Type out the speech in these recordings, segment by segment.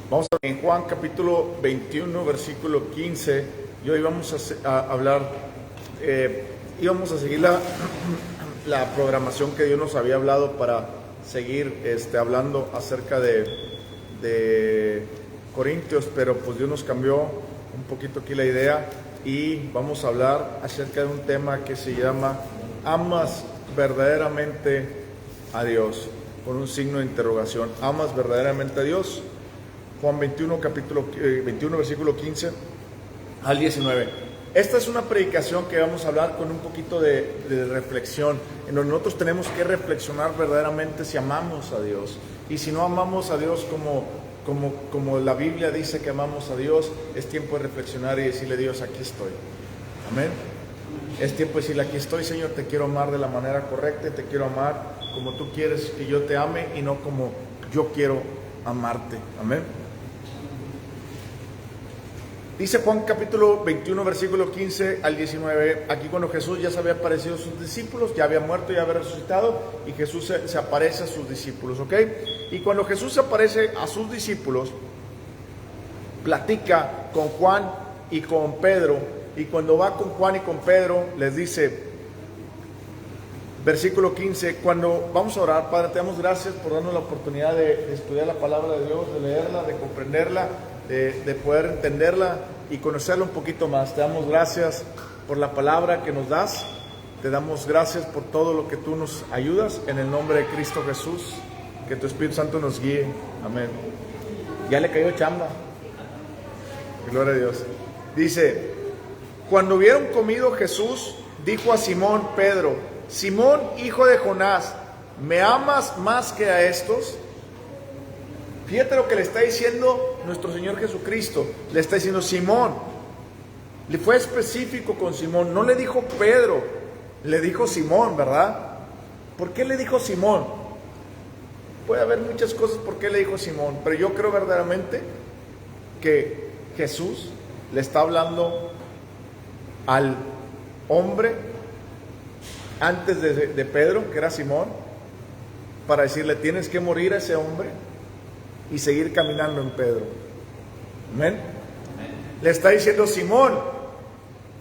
Vamos a ver en Juan capítulo 21, versículo 15. Y hoy vamos a hablar, íbamos a seguir la programación que Dios nos había hablado para seguir hablando acerca de Corintios, pero pues Dios nos cambió un poquito aquí la idea y vamos a hablar acerca de un tema que se llama ¿amas verdaderamente a Dios? Con un signo de interrogación. ¿Amas verdaderamente a Dios? Juan 21, capítulo 21, versículo 15 al 19. Esta es una predicación que vamos a hablar con un poquito de reflexión, en donde nosotros tenemos que reflexionar verdaderamente si amamos a Dios. Y si no amamos a Dios como la Biblia dice que amamos a Dios, es tiempo de reflexionar y decirle: Dios, aquí estoy. Amén. Es tiempo de decirle: aquí estoy, Señor, te quiero amar de la manera correcta, te quiero amar como tú quieres que yo te ame y no como yo quiero amarte. Amén. Dice Juan capítulo 21, versículo 15 al 19, aquí cuando Jesús ya se había aparecido a sus discípulos, ya había muerto, ya había resucitado, y Jesús se aparece a sus discípulos, ¿ok? Y cuando Jesús se aparece a sus discípulos, platica con Juan y con Pedro, y cuando va con Juan y con Pedro, les dice, versículo 15, cuando vamos a orar: Padre, te damos gracias por darnos la oportunidad de estudiar la palabra de Dios, de leerla, de comprenderla, de poder entenderla y conocerla un poquito más. Te damos gracias por la palabra que nos das, te damos gracias por todo lo que tú nos ayudas, en el nombre de Cristo Jesús, que tu Espíritu Santo nos guíe. Amén. Ya le cayó chamba. Gloria a Dios. Dice: cuando hubieron comido, Jesús dijo a Simón Pedro: Simón, hijo de Jonás, ¿me amas más que a estos? Fíjate lo que le está diciendo nuestro Señor Jesucristo. Le está diciendo Simón. Le fue específico con Simón. No le dijo Pedro, le dijo Simón, ¿verdad? ¿Por qué le dijo Simón? Puede haber muchas cosas por qué le dijo Simón, pero yo creo verdaderamente que Jesús le está hablando al hombre antes de Pedro, que era Simón, para decirle: tienes que morir a ese hombre y seguir caminando en Pedro. Amén. Le está diciendo: Simón,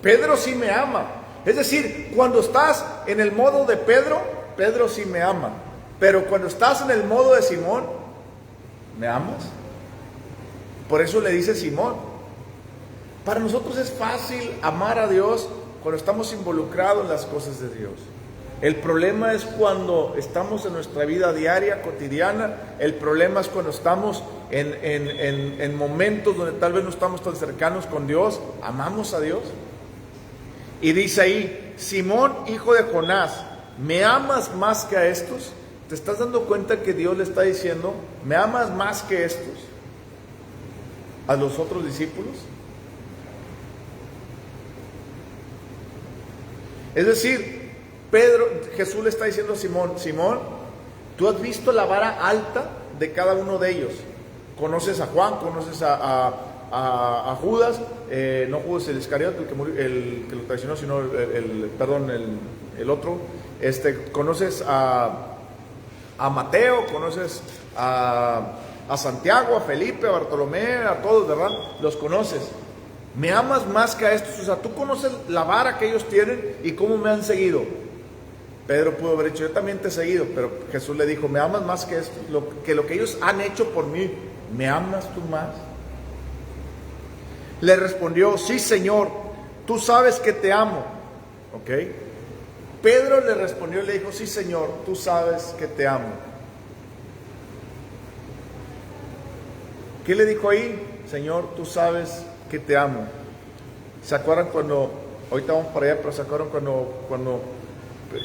Pedro sí me ama. Es decir, cuando estás en el modo de Pedro, Pedro sí me ama. Pero cuando estás en el modo de Simón, ¿me amas? Por eso le dice Simón. Para nosotros es fácil amar a Dios cuando estamos involucrados en las cosas de Dios. El problema es cuando estamos en nuestra vida diaria, cotidiana. El problema es cuando estamos en momentos donde tal vez no estamos tan cercanos con Dios. ¿Amamos a Dios? Y dice ahí: Simón, hijo de Jonás, ¿me amas más que a estos? ¿Te estás dando cuenta que Dios le está diciendo: ¿me amas más que estos? ¿A los otros discípulos? Es decir, Jesús le está diciendo a Simón: Simón, tú has visto la vara alta de cada uno de ellos. Conoces a Juan, conoces a Judas, no Judas el Iscariote, el que lo traicionó, sino el otro. Conoces a Mateo, conoces a Santiago, a Felipe, a Bartolomé, a todos, ¿verdad? Los conoces. ¿Me amas más que a estos? O sea, tú conoces la vara que ellos tienen y cómo me han seguido. Pedro pudo haber dicho: yo también te he seguido, pero Jesús le dijo: ¿me amas más que esto? Lo que ellos han hecho por mí, ¿me amas tú más? Le respondió: sí, Señor, tú sabes que te amo. ¿Ok? Pedro le respondió y le dijo: sí, Señor, tú sabes que te amo. ¿Qué le dijo ahí? Señor, tú sabes que te amo. ¿Se acuerdan cuando, ahorita vamos para allá, pero se acuerdan cuando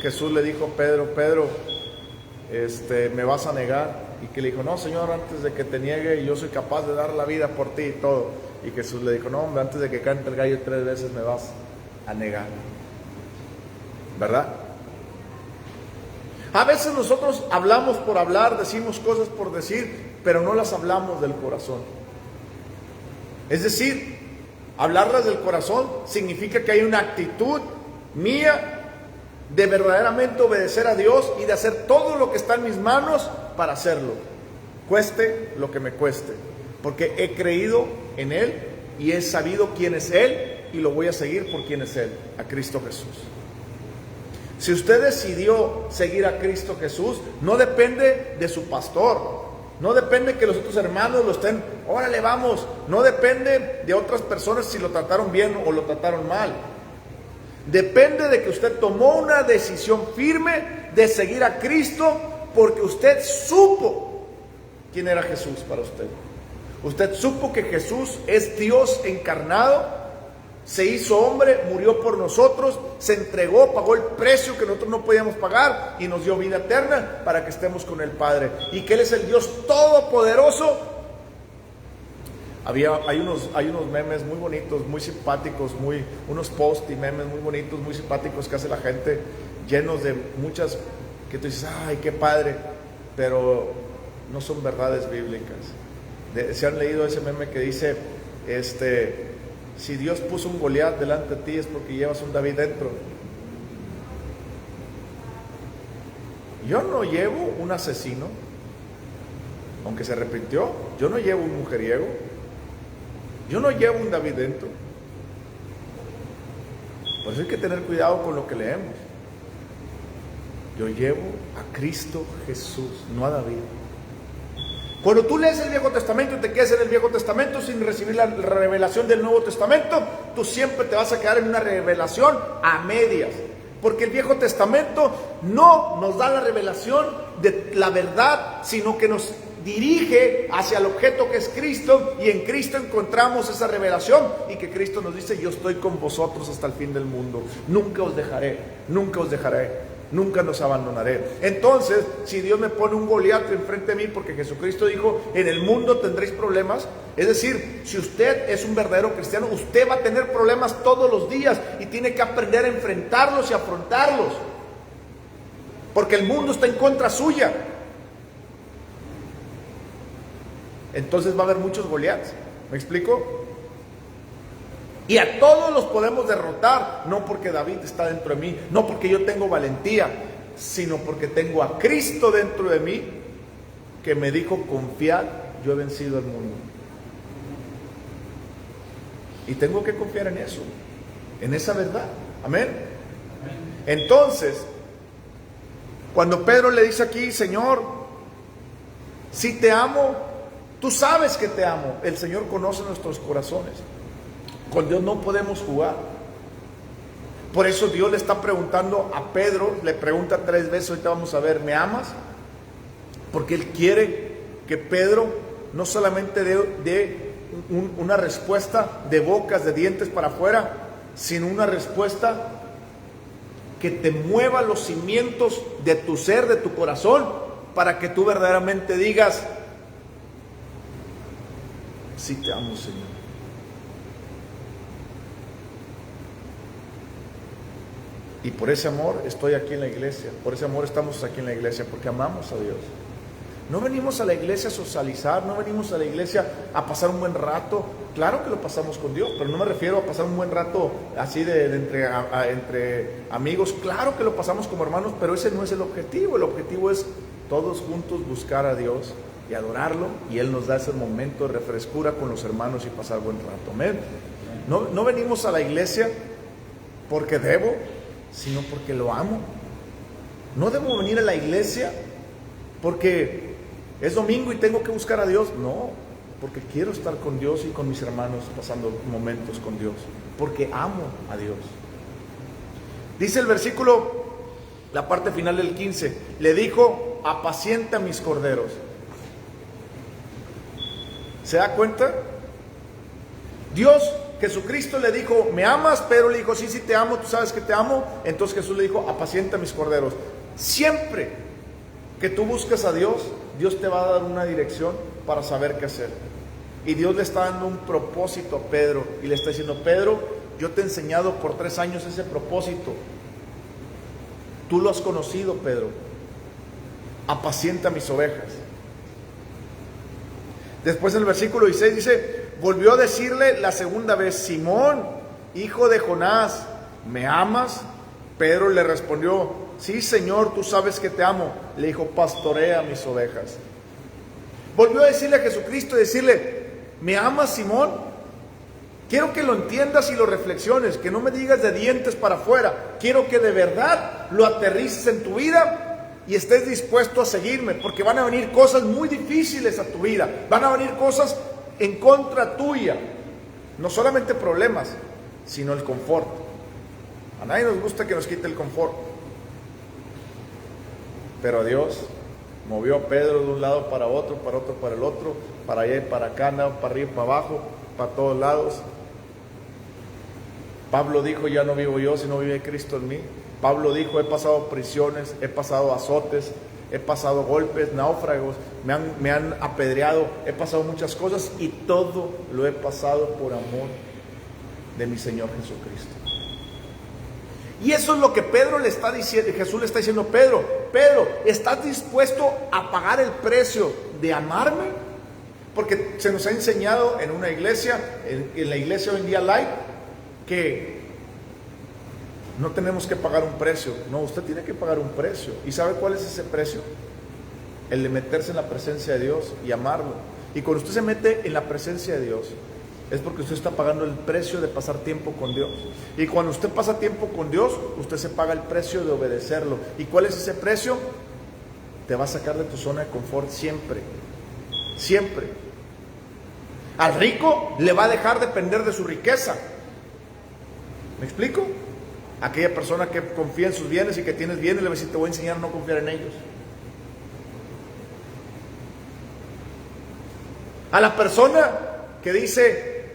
Jesús le dijo a Pedro, me vas a negar? Y que le dijo: no, Señor, antes de que te niegue, yo soy capaz de dar la vida por ti y todo. Y Jesús le dijo: no, hombre, antes de que cante el gallo 3 veces me vas a negar. ¿Verdad? A veces nosotros hablamos por hablar, decimos cosas por decir, pero no las hablamos del corazón. Es decir, hablarlas del corazón significa que hay una actitud mía de verdaderamente obedecer a Dios y de hacer todo lo que está en mis manos para hacerlo, cueste lo que me cueste. porque he creído en Él y he sabido quién es Él y lo voy a seguir por quién es Él, a Cristo Jesús. Si usted decidió seguir a Cristo Jesús, no depende de su pastor, no depende que los otros hermanos lo estén, órale vamos, no depende de otras personas si lo trataron bien o lo trataron mal. Depende de que usted tomó una decisión firme de seguir a Cristo porque usted supo quién era Jesús para usted. Usted supo que Jesús es Dios encarnado, se hizo hombre, murió por nosotros, se entregó, pagó el precio que nosotros no podíamos pagar y nos dio vida eterna para que estemos con el Padre. Y que Él es el Dios todopoderoso. Hay unos memes muy bonitos, muy simpáticos, unos posts y memes muy bonitos, muy simpáticos que hace la gente, llenos de muchas, que tú dices, ay, qué padre, pero no son verdades bíblicas. ¿Se han leído ese meme que dice, si Dios puso un Goliat delante de ti es porque llevas un David dentro? Yo no llevo un asesino, aunque se arrepintió. Yo no llevo un mujeriego. Yo no llevo un David dentro. Por eso hay que tener cuidado con lo que leemos. Yo llevo a Cristo Jesús, no a David. Cuando tú lees el Viejo Testamento y te quedas en el Viejo Testamento sin recibir la revelación del Nuevo Testamento, tú siempre te vas a quedar en una revelación a medias. Porque el Viejo Testamento no nos da la revelación de la verdad, sino que nos dirige hacia el objeto que es Cristo, y en Cristo encontramos esa revelación, y que Cristo nos dice, yo estoy con vosotros hasta el fin del mundo, nunca os dejaré, nunca os dejaré, nunca nos abandonaré. Entonces, si Dios me pone un Goliat enfrente de mí, porque Jesucristo dijo, en el mundo tendréis problemas, es decir, si usted es un verdadero cristiano, usted va a tener problemas todos los días, y tiene que aprender a enfrentarlos y afrontarlos, porque el mundo está en contra suya. Entonces va a haber muchos Goliats, ¿me explico? Y a todos los podemos derrotar, no porque David está dentro de mí, no porque yo tengo valentía, sino porque tengo a Cristo dentro de mí, que me dijo, confiad, yo he vencido el mundo. Y tengo que confiar en eso, en esa verdad, amén. Entonces, cuando Pedro le dice aquí, Señor, si te amo, tú sabes que te amo. El Señor conoce nuestros corazones. Con Dios no podemos jugar. Por eso Dios le está preguntando a Pedro, le pregunta 3 veces, ahorita vamos a ver, ¿me amas? Porque Él quiere que Pedro no solamente dé una respuesta de bocas, de dientes para afuera, sino una respuesta que te mueva los cimientos de tu ser, de tu corazón, para que tú verdaderamente digas, sí te amo, Señor. Y por ese amor estoy aquí en la iglesia, por ese amor estamos aquí en la iglesia, porque amamos a Dios. No venimos a la iglesia a socializar, no venimos a la iglesia a pasar un buen rato. Claro que lo pasamos con Dios, pero no me refiero a pasar un buen rato así entre amigos. Claro que lo pasamos como hermanos, pero ese no es el objetivo. El objetivo es todos juntos buscar a Dios y adorarlo, y Él nos da ese momento de refrescura con los hermanos y pasar buen rato. Amén. No venimos a la iglesia porque debo, sino porque lo amo. No debo venir a la iglesia porque es domingo y tengo que buscar a Dios. No, porque quiero estar con Dios y con mis hermanos pasando momentos con Dios, porque amo a Dios. Dice el versículo, la parte final del 15, le dijo, apacienta mis corderos. ¿Se da cuenta? Dios, Jesucristo le dijo, ¿me amas? Pedro le dijo, sí, sí te amo, tú sabes que te amo. Entonces Jesús le dijo, apacienta mis corderos. Siempre que tú buscas a Dios, Dios te va a dar una dirección para saber qué hacer. Y Dios le está dando un propósito a Pedro, y le está diciendo, Pedro, yo te he enseñado por 3 años ese propósito. Tú lo has conocido, Pedro. Apacienta mis ovejas. Después en el versículo 16 dice, volvió a decirle la segunda vez, Simón, hijo de Jonás, ¿me amas? Pedro le respondió, sí, Señor, tú sabes que te amo. Le dijo, pastorea mis ovejas. Volvió a decirle a Jesucristo y decirle, ¿Me amas, Simón? Quiero que lo entiendas y lo reflexiones, que no me digas de dientes para afuera. Quiero que de verdad lo aterrices en tu vida y estés dispuesto a seguirme, porque van a venir cosas muy difíciles a tu vida, van a venir cosas en contra tuya, no solamente problemas, sino el confort. A nadie nos gusta que nos quite el confort, pero Dios movió a Pedro de un lado para otro, para el otro, para allá y para acá, para arriba y para abajo, para todos lados. Pablo dijo, ya no vivo yo, sino vive Cristo en mí. Pablo dijo, he pasado prisiones, he pasado azotes, he pasado golpes, náufragos, me han apedreado, he pasado muchas cosas y todo lo he pasado por amor de mi Señor Jesucristo. Y eso es lo que Pedro le está diciendo, Jesús le está diciendo, Pedro, ¿estás dispuesto a pagar el precio de amarme? Porque se nos ha enseñado en una iglesia, en la iglesia hoy en día Light, que no tenemos que pagar un precio. No, usted tiene que pagar un precio. ¿Y sabe cuál es ese precio? El de meterse en la presencia de Dios y amarlo. Y cuando usted se mete en la presencia de Dios, es porque usted está pagando el precio de pasar tiempo con Dios. Y cuando usted pasa tiempo con Dios, usted se paga el precio de obedecerlo. ¿Y cuál es ese precio? Te va a sacar de tu zona de confort siempre. Siempre. Al rico le va a dejar depender de su riqueza. ¿Me explico? Aquella persona que confía en sus bienes y que tienes bienes, le va a decir, te voy a enseñar a no confiar en ellos. A la persona que dice,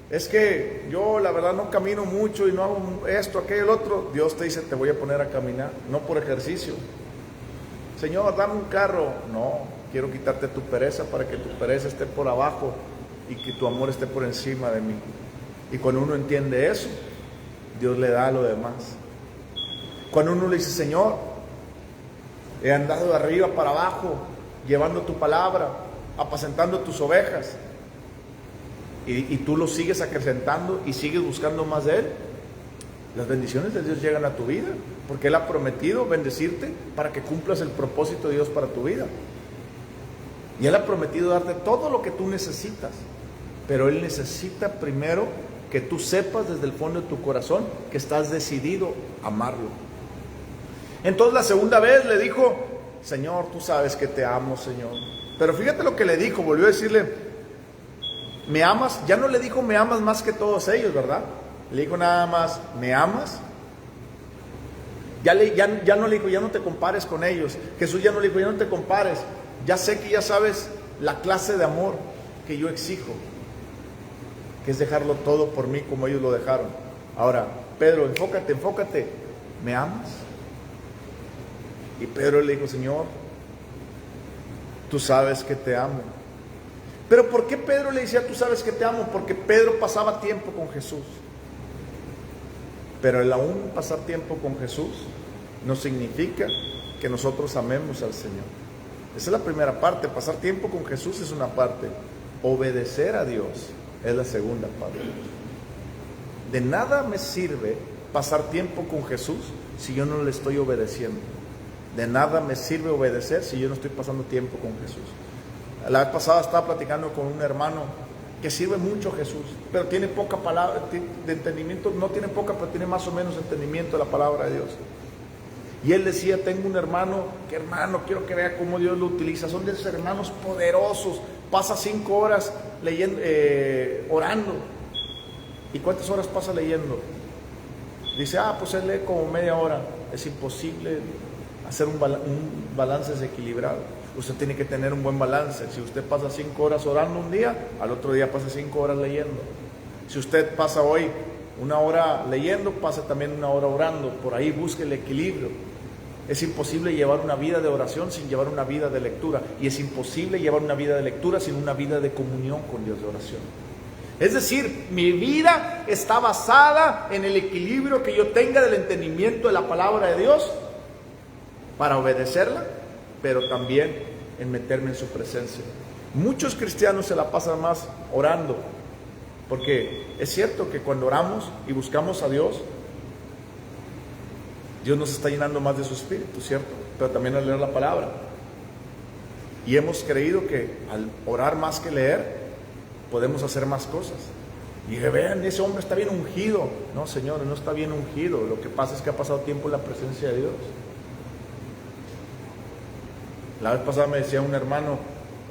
es que yo la verdad no camino mucho y no hago esto, aquello, el otro, Dios te dice, te voy a poner a caminar, no por ejercicio. Señor, dame un carro. No, quiero quitarte tu pereza para que tu pereza esté por abajo y que tu amor esté por encima de mí. Y cuando uno entiende eso, Dios le da lo demás. Cuando uno le dice, Señor, he andado de arriba para abajo, llevando tu palabra, apacentando tus ovejas, y tú lo sigues acrecentando y sigues buscando más de Él, las bendiciones de Dios llegan a tu vida, porque Él ha prometido bendecirte para que cumplas el propósito de Dios para tu vida. Y Él ha prometido darte todo lo que tú necesitas, pero Él necesita primero que tú sepas desde el fondo de tu corazón que estás decidido a amarlo. Entonces la segunda vez le dijo, Señor, tú sabes que te amo, Señor. Pero fíjate lo que le dijo, volvió a decirle, ¿me amas? Ya no le dijo, me amas más que todos ellos, ¿verdad? Le dijo nada más, ¿me amas? Ya no le dijo, ya no te compares con ellos. Jesús ya no le dijo, ya no te compares. Ya sé que ya sabes la clase de amor que yo exijo, que es dejarlo todo por mí como ellos lo dejaron. Ahora, Pedro, enfócate, ¿me amas? Y Pedro le dijo, Señor, tú sabes que te amo. Pero ¿por qué Pedro le decía, tú sabes que te amo? Porque Pedro pasaba tiempo con Jesús. Pero el aún pasar tiempo con Jesús no significa que nosotros amemos al Señor. Esa es la primera parte. Pasar tiempo con Jesús es una parte. Obedecer a Dios es la segunda parte. De nada me sirve pasar tiempo con Jesús si yo no le estoy obedeciendo. De nada me sirve obedecer si yo no estoy pasando tiempo con Jesús. La vez pasada estaba platicando con un hermano que sirve mucho a Jesús, pero tiene poca palabra de entendimiento, no tiene poca, pero tiene más o menos entendimiento de la palabra de Dios. Y él decía, tengo un hermano, quiero que vea cómo Dios lo utiliza. Son de esos hermanos poderosos, pasa 5 horas leyendo, orando. ¿Y cuántas horas pasa leyendo? Dice, pues él lee como media hora. Es imposible hacer un balance desequilibrado. Usted tiene que tener un buen balance. Si usted pasa 5 horas orando un día, al otro día pasa 5 horas leyendo. Si usted pasa hoy 1 hora leyendo, pasa también 1 hora orando. Por ahí busque el equilibrio. Es imposible llevar una vida de oración sin llevar una vida de lectura. Y es imposible llevar una vida de lectura sin una vida de comunión con Dios, de oración. Es decir, mi vida está basada en el equilibrio que yo tenga del entendimiento de la palabra de Dios para obedecerla, pero también en meterme en su presencia. Muchos cristianos se la pasan más orando, porque es cierto que cuando oramos y buscamos a Dios, Dios nos está llenando más de su espíritu, ¿cierto? Pero también al leer la palabra. Y hemos creído que al orar más que leer, podemos hacer más cosas. Y dije, vean, ese hombre está bien ungido. No, señores, no está bien ungido. Lo que pasa es que ha pasado tiempo en la presencia de Dios. La vez pasada me decía un hermano,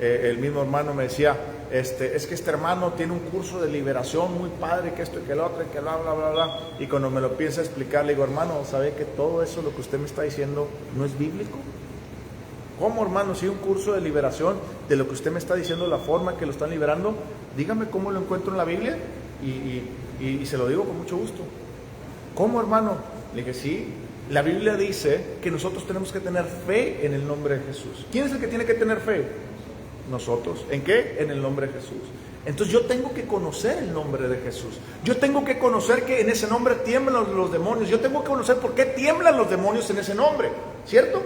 el mismo hermano me decía, es que este hermano tiene un curso de liberación muy padre, que esto y que el otro, y que bla, bla, bla, bla. Y cuando me lo piensa explicar, le digo, hermano, ¿sabe que todo eso, lo que usted me está diciendo, no es bíblico? ¿Cómo, hermano? Si un curso de liberación de lo que usted me está diciendo, la forma que lo están liberando, dígame cómo lo encuentro en la Biblia y se lo digo con mucho gusto. ¿Cómo, hermano? Le dije, sí, la Biblia dice que nosotros tenemos que tener fe en el nombre de Jesús. ¿Quién es el que tiene que tener fe? Nosotros. ¿En qué? En el nombre de Jesús. Entonces yo tengo que conocer el nombre de Jesús. Yo tengo que conocer que en ese nombre tiemblan los demonios. Yo tengo que conocer por qué tiemblan los demonios en ese nombre, ¿cierto?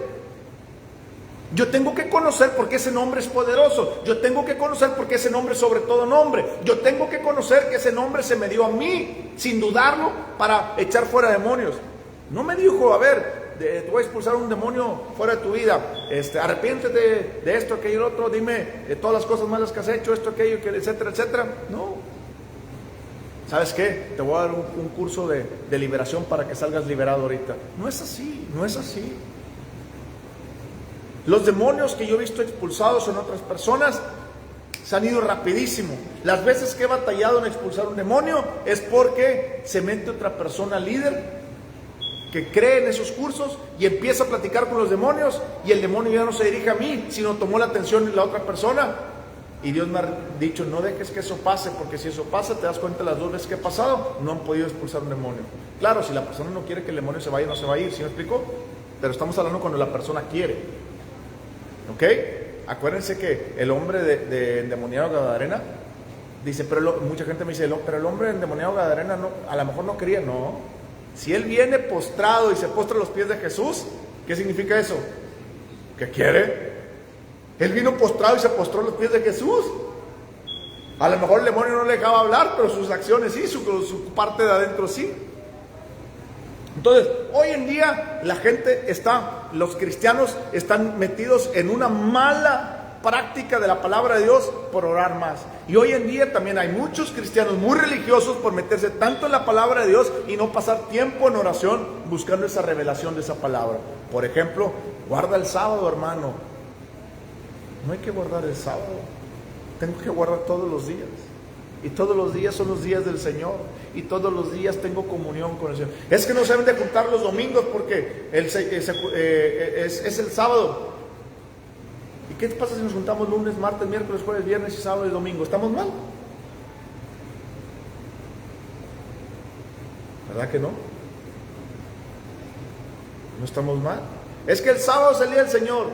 Yo tengo que conocer por qué ese nombre es poderoso. Yo tengo que conocer por qué ese nombre es sobre todo nombre. Yo tengo que conocer que ese nombre se me dio a mí, sin dudarlo, para echar fuera demonios. No me dijo, a ver, te voy a expulsar un demonio fuera de tu vida. Arrepiéntete de esto, aquello, otro. Dime todas las cosas malas que has hecho, esto, aquello, etcétera, etcétera. No. ¿Sabes qué? Te voy a dar un curso de liberación para que salgas liberado ahorita. No es así, no es así. Los demonios que yo he visto expulsados en otras personas se han ido rapidísimo. Las veces que he batallado en expulsar un demonio es porque se mete otra persona líder que cree en esos cursos y empieza a platicar con los demonios y el demonio ya no se dirige a mí, sino tomó la atención de la otra persona. Y Dios me ha dicho, no dejes que eso pase, porque si eso pasa, te das cuenta las 2 veces que ha pasado, no han podido expulsar un demonio. Claro, si la persona no quiere que el demonio se vaya, no se va a ir, ¿sí me explico? Pero estamos hablando cuando la persona quiere. ¿Ok? Acuérdense que el hombre de endemoniado Gadarena dice, pero mucha gente me dice, pero el hombre endemoniado Gadarena no, a lo mejor no quería. No, si él viene postrado y se postra a los pies de Jesús, ¿qué significa eso? ¿Qué quiere? Él vino postrado y se postró a los pies de Jesús. A lo mejor el demonio no le dejaba hablar, pero sus acciones sí, su parte de adentro sí. Entonces, hoy en día la gente los cristianos están metidos en una mala práctica de la palabra de Dios por orar más. Y hoy en día también hay muchos cristianos muy religiosos por meterse tanto en la palabra de Dios y no pasar tiempo en oración buscando esa revelación de esa palabra. Por ejemplo, guarda el sábado, hermano. No hay que guardar el sábado. Tengo que guardar todos los días. Y todos los días son los días del Señor. Y todos los días tengo comunión con el Señor. Es que no se deben de juntar los domingos porque es el sábado. ¿Y qué pasa si nos juntamos lunes, martes, miércoles, jueves, viernes y sábado y domingo? ¿Estamos mal? ¿Verdad que no? No estamos mal. Es que el sábado es el día del Señor.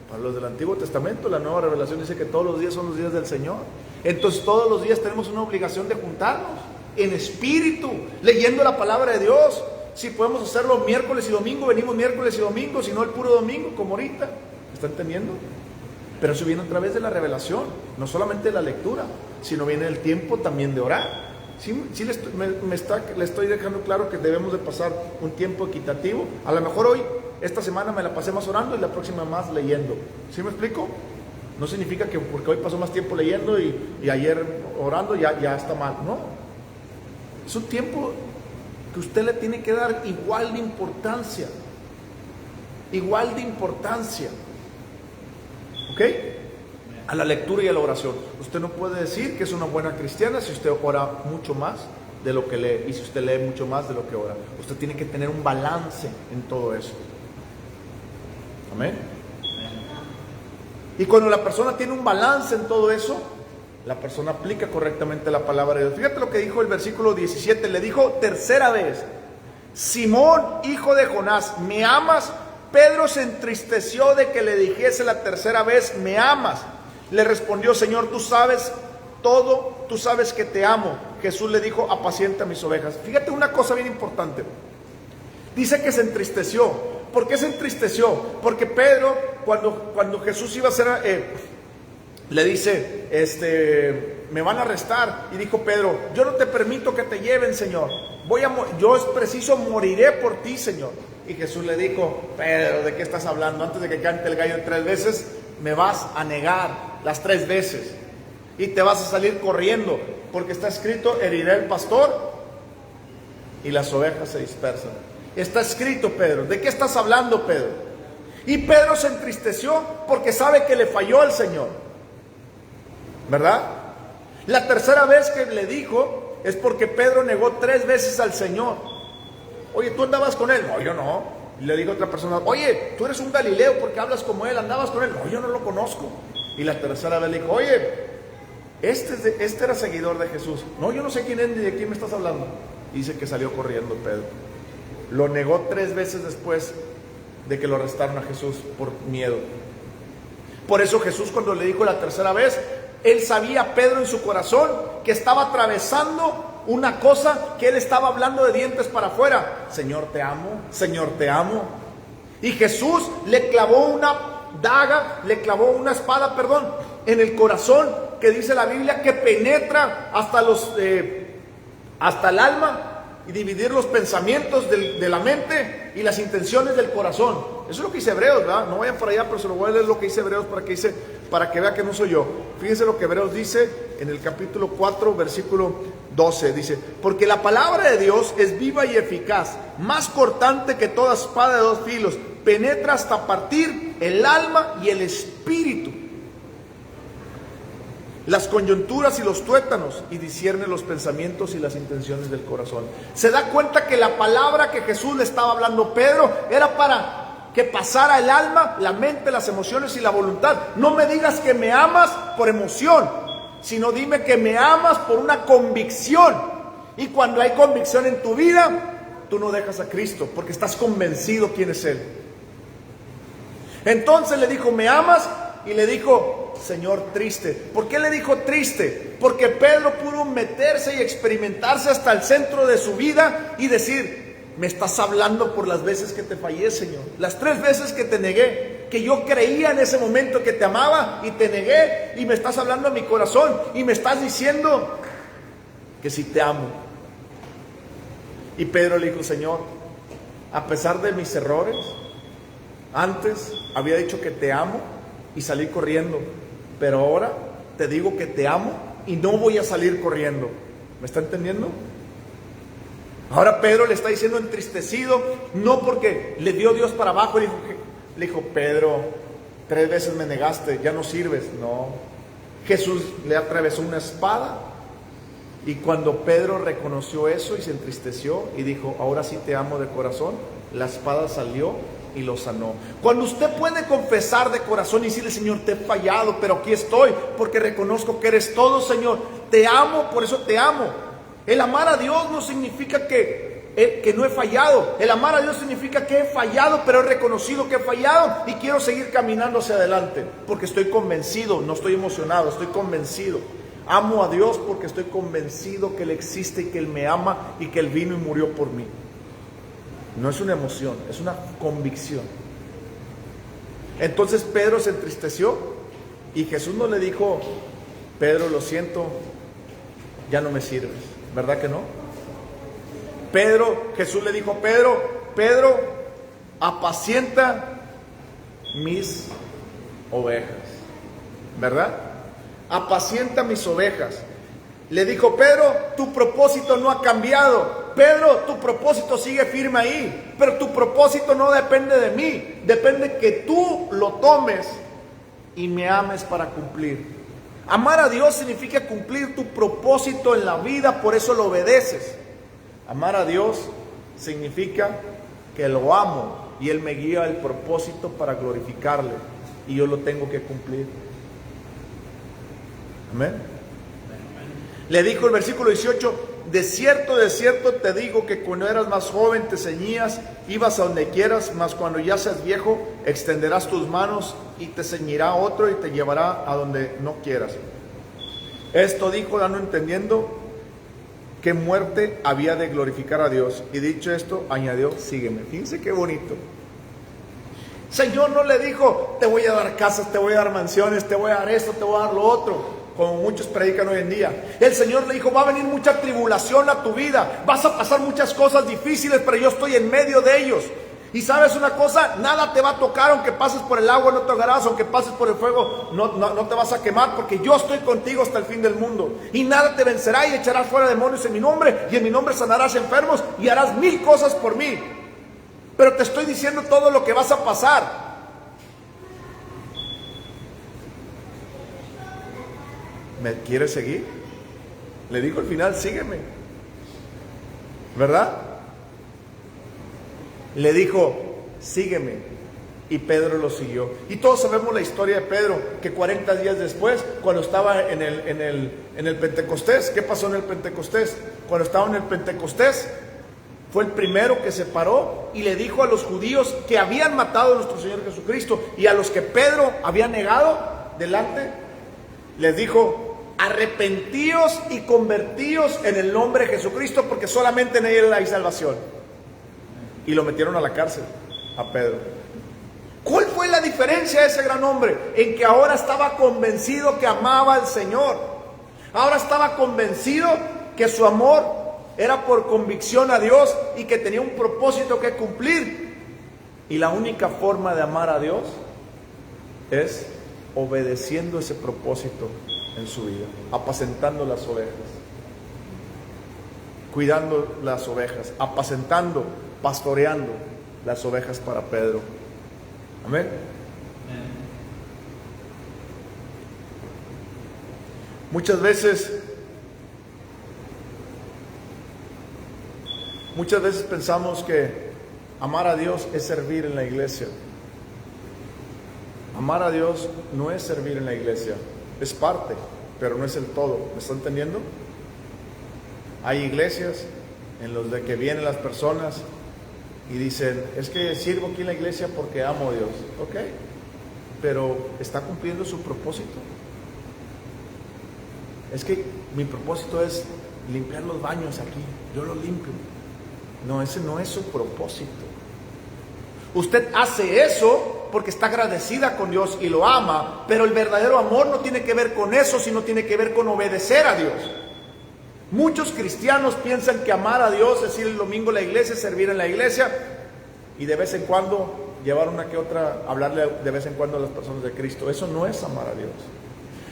Para los del Antiguo Testamento, la Nueva Revelación dice que todos los días son los días del Señor. Entonces todos los días tenemos una obligación de juntarnos en espíritu, leyendo la palabra de Dios. Si podemos hacerlo miércoles y domingo, venimos miércoles y domingo, si no el puro domingo, como ahorita. ¿Está entendiendo? Pero eso viene a través de la revelación, no solamente de la lectura, sino viene el tiempo también de orar. Sí le estoy dejando claro que debemos de pasar un tiempo equitativo. A lo mejor hoy, esta semana me la pasé más orando y la próxima más leyendo. ¿Sí me explico? No significa que porque hoy pasó más tiempo leyendo y ayer orando ya está mal. No. Es un tiempo que usted le tiene que dar igual de importancia. Igual de importancia. ¿Ok? A la lectura y a la oración. Usted no puede decir que es una buena cristiana si usted ora mucho más de lo que lee y si usted lee mucho más de lo que ora. Usted tiene que tener un balance en todo eso. Amén. Y cuando la persona tiene un balance en todo eso, la persona aplica correctamente la palabra de Dios. Fíjate lo que dijo el versículo 17. Le dijo tercera vez: Simón, hijo de Jonás, ¿me amas? Pedro se entristeció de que le dijese la tercera vez: ¿me amas? Le respondió: Señor, tú sabes todo, tú sabes que te amo. Jesús le dijo: apacienta mis ovejas. Fíjate una cosa bien importante. Dice que se entristeció. ¿Por qué se entristeció? Porque Pedro, cuando Jesús iba a hacer, le dice, me van a arrestar. Y dijo Pedro: yo no te permito que te lleven, Señor. Yo es preciso, moriré por ti, Señor. Y Jesús le dijo: Pedro, ¿de qué estás hablando? Antes de que cante el gallo 3 veces, me vas a negar las 3 veces. y te vas a salir corriendo, porque está escrito: heriré al pastor y las ovejas se dispersan. Está escrito, Pedro. ¿De qué estás hablando, Pedro? Y Pedro se entristeció porque sabe que le falló al Señor, ¿verdad? La tercera vez que le dijo es porque Pedro negó 3 veces al Señor. Oye, ¿tú andabas con él? No, yo no. Y le dijo a otra persona: oye, tú eres un Galileo porque hablas como él, ¿andabas con él? No, yo no lo conozco. Y la tercera vez le dijo: oye, este era seguidor de Jesús. No, yo no sé quién es ni de quién me estás hablando. Y dice que salió corriendo Pedro. Lo negó 3 veces después de que lo arrestaron a Jesús por miedo. Por eso Jesús, cuando le dijo la tercera vez, él sabía, Pedro, en su corazón, que estaba atravesando una cosa, que él estaba hablando de dientes para afuera: Señor, te amo, Señor, te amo. Y Jesús le clavó una daga, le clavó una espada, en el corazón, que dice la Biblia que penetra hasta el alma, y dividir los pensamientos de la mente y las intenciones del corazón. Eso es lo que dice Hebreos, ¿verdad? No vayan por allá, pero se lo voy a leer lo que dice Hebreos para que vea que no soy yo. Fíjense lo que Hebreos dice en el capítulo 4, versículo 12. Dice: porque la palabra de Dios es viva y eficaz, más cortante que toda espada de 2 filos, penetra hasta partir el alma y el espíritu, las coyunturas y los tuétanos, y discierne los pensamientos y las intenciones del corazón. Se da cuenta que la palabra que Jesús le estaba hablando a Pedro era para que pasara el alma, la mente, las emociones y la voluntad. No me digas que me amas por emoción, sino dime que me amas por una convicción. Y cuando hay convicción en tu vida, tú no dejas a Cristo, porque estás convencido quién es Él. Entonces le dijo: ¿me amas? Y le dijo: Señor, triste. ¿Por qué le dijo triste? Porque Pedro pudo meterse y experimentarse hasta el centro de su vida y decir: me estás hablando por las veces que te fallé, Señor. Las 3 veces que te negué, que yo creía en ese momento que te amaba y te negué, y me estás hablando a mi corazón y me estás diciendo que sí te amo. Y Pedro le dijo: Señor, a pesar de mis errores, antes había dicho que te amo y salí corriendo, pero ahora te digo que te amo y no voy a salir corriendo. ¿Me está entendiendo? Ahora Pedro le está diciendo entristecido, no porque le dio Dios para abajo, le dijo: Pedro, 3 veces me negaste, ya no sirves. No, Jesús le atravesó una espada, y cuando Pedro reconoció eso y se entristeció y dijo: ahora sí te amo de corazón, la espada salió y lo sanó. Cuando usted puede confesar de corazón y decirle: Señor, te he fallado, pero aquí estoy porque reconozco que eres todo, Señor, te amo, por eso te amo. El amar a Dios no significa que no he fallado. El amar a Dios significa que he fallado, pero he reconocido que he fallado y quiero seguir caminando hacia adelante, porque estoy convencido, no estoy emocionado, estoy convencido. Amo a Dios porque estoy convencido que Él existe y que Él me ama y que Él vino y murió por mí. No es una emoción, es una convicción. Entonces Pedro se entristeció y Jesús no le dijo: Pedro, lo siento, ya no me sirves. ¿Verdad que no? Jesús le dijo: Pedro, apacienta mis ovejas. ¿Verdad? Apacienta mis ovejas. Le dijo: Pedro, tu propósito no ha cambiado. Pedro, tu propósito sigue firme ahí. Pero tu propósito no depende de mí. Depende que tú lo tomes y me ames para cumplir. Amar a Dios significa cumplir tu propósito en la vida, por eso lo obedeces. Amar a Dios significa que lo amo y Él me guía al propósito para glorificarle, y yo lo tengo que cumplir. Amén. Le dijo el versículo 18: de cierto te digo que cuando eras más joven te ceñías, ibas a donde quieras, mas cuando ya seas viejo extenderás tus manos y te ceñirá otro y te llevará a donde no quieras. Esto dijo, dando entendiendo qué muerte había de glorificar a Dios. Y dicho esto, añadió: sígueme. Fíjense qué bonito. Señor no le dijo: te voy a dar casas, te voy a dar mansiones, te voy a dar esto, te voy a dar lo otro, como muchos predican hoy en día. El Señor le dijo: va a venir mucha tribulación a tu vida, vas a pasar muchas cosas difíciles, pero yo estoy en medio de ellos. Y sabes una cosa, nada te va a tocar, aunque pases por el agua no te ahogarás, aunque pases por el fuego no te vas a quemar, porque yo estoy contigo hasta el fin del mundo. Y nada te vencerá, y echarás fuera demonios en mi nombre, y en mi nombre sanarás enfermos, y harás 1000 cosas por mí. Pero te estoy diciendo todo lo que vas a pasar. ¿Me quieres seguir? Le dijo al final, sígueme, ¿verdad? Le dijo, sígueme, y Pedro lo siguió. Y todos sabemos la historia de Pedro, que 40 días después, cuando estaba en el Pentecostés, ¿qué pasó en el Pentecostés? Cuando estaba en el Pentecostés, fue el primero que se paró y le dijo a los judíos que habían matado a nuestro Señor Jesucristo, y a los que Pedro había negado delante, les dijo, arrepentíos y convertíos en el nombre de Jesucristo, porque solamente en él hay salvación. Y lo metieron a la cárcel, a Pedro. ¿Cuál fue la diferencia de ese gran hombre? En que ahora estaba convencido que amaba al Señor. Ahora estaba convencido que su amor era por convicción a Dios y que tenía un propósito que cumplir. Y la única forma de amar a Dios es obedeciendo ese propósito en su vida, apacentando las ovejas, cuidando las ovejas, apacentando, pastoreando las ovejas para Pedro. Amén. Muchas veces pensamos que amar a Dios es servir en la iglesia. Amar a Dios no es servir en la iglesia, es parte, pero no es el todo. ¿Me está entendiendo? Hay iglesias en las de que vienen las personas y dicen, es que sirvo aquí en la iglesia porque amo a Dios. Ok, pero ¿está cumpliendo su propósito? Es que mi propósito es limpiar los baños aquí, yo los limpio. No, ese no es su propósito. Usted hace eso porque está agradecida con Dios y lo ama, pero el verdadero amor no tiene que ver con eso, sino tiene que ver con obedecer a Dios. Muchos cristianos piensan que amar a Dios es ir el domingo a la iglesia, servir en la iglesia y de vez en cuando llevar una que otra, hablarle de vez en cuando a las personas de Cristo. Eso no es amar a Dios.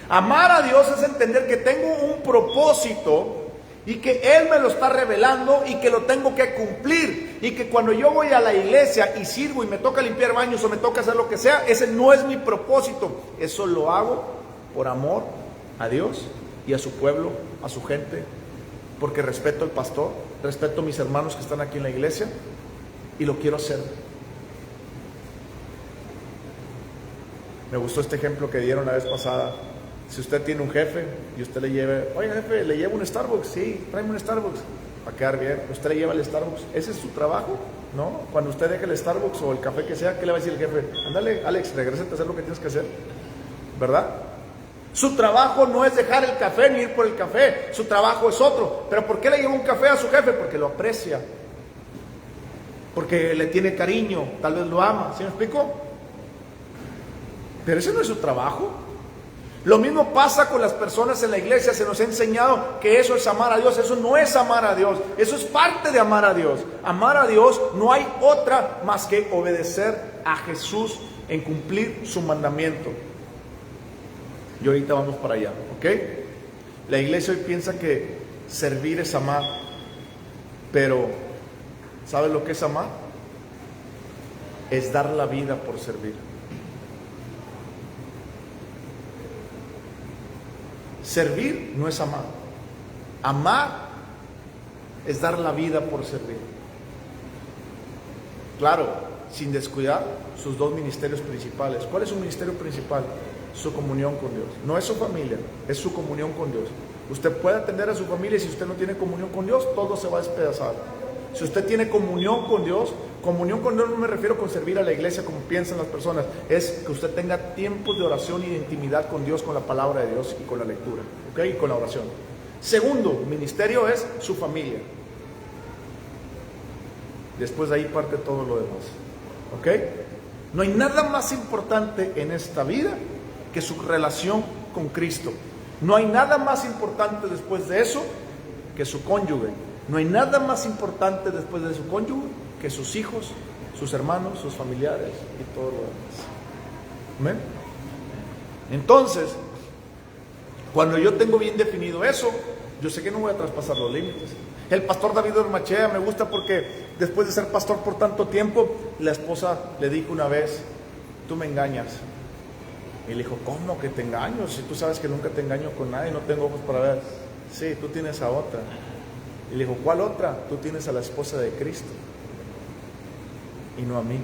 Amar a Dios es entender que tengo un propósito y que Él me lo está revelando y que lo tengo que cumplir, y que cuando yo voy a la iglesia y sirvo y me toca limpiar baños o me toca hacer lo que sea, ese no es mi propósito. Eso lo hago por amor a Dios y a su pueblo, a su gente, porque respeto al pastor, respeto a mis hermanos que están aquí en la iglesia y lo quiero hacer. Me gustó este ejemplo que dieron la vez pasada. Si usted tiene un jefe y usted le lleve, oye jefe, ¿le llevo un Starbucks? Sí, tráeme un Starbucks. Va a quedar bien. Usted le lleva el Starbucks. ¿Ese es su trabajo? ¿No? Cuando usted deje el Starbucks o el café que sea, ¿qué le va a decir el jefe? Ándale, Alex, regrésate a hacer lo que tienes que hacer. ¿Verdad? Su trabajo no es dejar el café ni ir por el café. Su trabajo es otro. ¿Pero por qué le lleva un café a su jefe? Porque lo aprecia. Porque le tiene cariño. Tal vez lo ama. ¿Sí me explico? Pero ese no es su trabajo. Lo mismo pasa con las personas en la iglesia. Se nos ha enseñado que eso es amar a Dios. Eso no es amar a Dios. Eso es parte de amar a Dios. Amar a Dios no hay otra más que obedecer a Jesús en cumplir su mandamiento. Y ahorita vamos para allá, ¿ok? La iglesia hoy piensa que servir es amar. Pero, ¿sabes lo que es amar? Es dar la vida por servir. Servir no es amar. Amar es dar la vida por servir. Claro, sin descuidar sus dos ministerios principales. ¿Cuál es su ministerio principal? Su comunión con Dios. No es su familia, es su comunión con Dios. Usted puede atender a su familia y si usted no tiene comunión con Dios, todo se va a despedazar. Si usted tiene comunión con Dios no me refiero con servir a la iglesia como piensan las personas, es que usted tenga tiempos de oración y de intimidad con Dios, con la palabra de Dios y con la lectura, ¿ok? Y con la oración. Segundo ministerio es su familia. Después de ahí parte todo lo demás, ¿ok? No hay nada más importante en esta vida que su relación con Cristo. No hay nada más importante después de eso que su cónyuge. No hay nada más importante después de su cónyuge que sus hijos, sus hermanos, sus familiares y todo lo demás. ¿Amén? Entonces, cuando yo tengo bien definido eso, yo sé que no voy a traspasar los límites. El pastor David Ormachea me gusta porque después de ser pastor por tanto tiempo, la esposa le dijo una vez: tú me engañas. Y le dijo: ¿cómo que te engaño? Si tú sabes que nunca te engaño con nadie, no tengo ojos para ver. Sí, tú tienes a otra. Y le dijo: ¿cuál otra? Tú tienes a la esposa de Cristo y no a mí.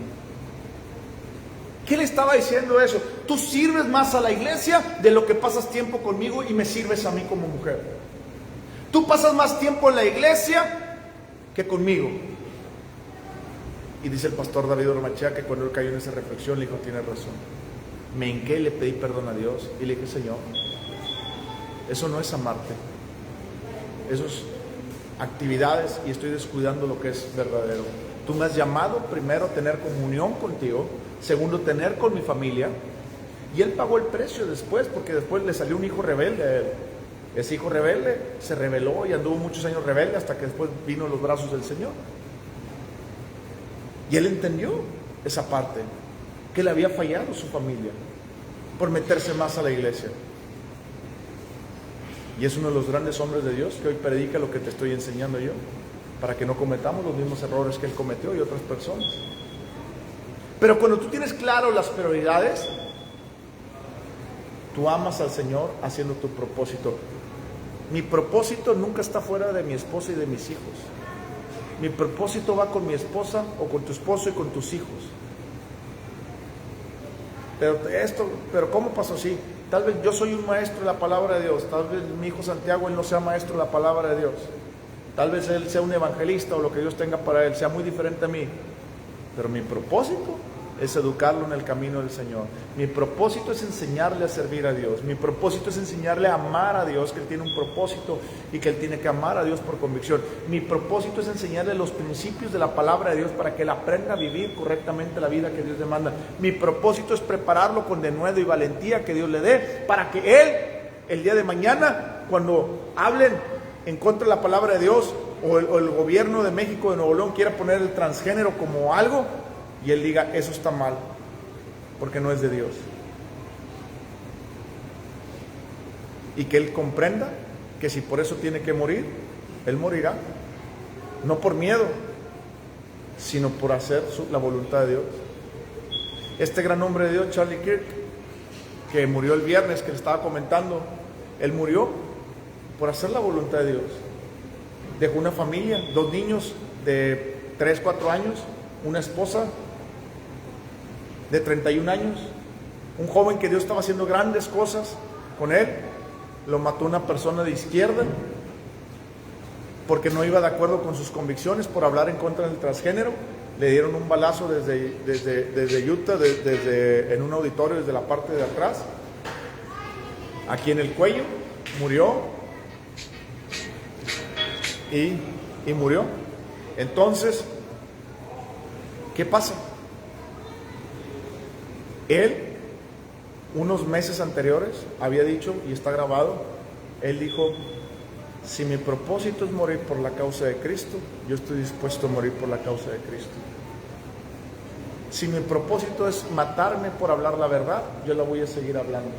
¿Qué le estaba diciendo eso? Tú sirves más a la iglesia de lo que pasas tiempo conmigo y me sirves a mí como mujer. Tú pasas más tiempo en la iglesia que conmigo. Y dice el pastor David Ormachea que cuando él cayó en esa reflexión le dijo: tienes razón. Me hinqué y le pedí perdón a Dios y le dije: Señor, eso no es amarte, eso es actividades y estoy descuidando lo que es verdadero. Tú me has llamado primero a tener comunión contigo, segundo tener con mi familia, y él pagó el precio después, porque después le salió un hijo rebelde a él. Ese hijo rebelde se rebeló y anduvo muchos años rebelde hasta que después vino a los brazos del Señor. Y él entendió esa parte, que le había fallado su familia por meterse más a la iglesia. Y es uno de los grandes hombres de Dios que hoy predica lo que te estoy enseñando yo, para que no cometamos los mismos errores que él cometió y otras personas. Pero cuando tú tienes claro las prioridades, tú amas al Señor haciendo tu propósito. Mi propósito nunca está fuera de mi esposa y de mis hijos. Mi propósito va con mi esposa o con tu esposo y con tus hijos. Pero ¿cómo pasó así? Tal vez yo soy un maestro de la palabra de Dios. Tal vez mi hijo Santiago, él no sea maestro de la palabra de Dios. Tal vez él sea un evangelista o lo que Dios tenga para él sea muy diferente a mí. Pero mi propósito es educarlo en el camino del Señor. Mi propósito es enseñarle a servir a Dios. Mi propósito es enseñarle a amar a Dios, que Él tiene un propósito y que Él tiene que amar a Dios por convicción. Mi propósito es enseñarle los principios de la palabra de Dios para que Él aprenda a vivir correctamente la vida que Dios demanda. Mi propósito es prepararlo con denuedo y valentía que Dios le dé para que Él, el día de mañana, cuando hablen en contra de la palabra de Dios o el gobierno de México, de Nuevo León, quiera poner el transgénero como algo, y él diga: eso está mal, porque no es de Dios. Y que él comprenda que si por eso tiene que morir, él morirá. No por miedo, sino por hacer la voluntad de Dios. Este gran hombre de Dios, Charlie Kirk, que murió el viernes, que le estaba comentando, él murió por hacer la voluntad de Dios. Dejó una familia, 2 niños de 3, 4 años, una esposa de 31 años, un joven que Dios estaba haciendo grandes cosas con él. Lo mató una persona de izquierda porque no iba de acuerdo con sus convicciones, por hablar en contra del transgénero. Le dieron un balazo desde Utah, en un auditorio, desde la parte de atrás, aquí en el cuello. Murió y murió. Entonces, ¿qué pasa? Él, unos meses anteriores, había dicho, y está grabado, él dijo: si mi propósito es morir por la causa de Cristo, yo estoy dispuesto a morir por la causa de Cristo. Si mi propósito es matarme por hablar la verdad, yo la voy a seguir hablando.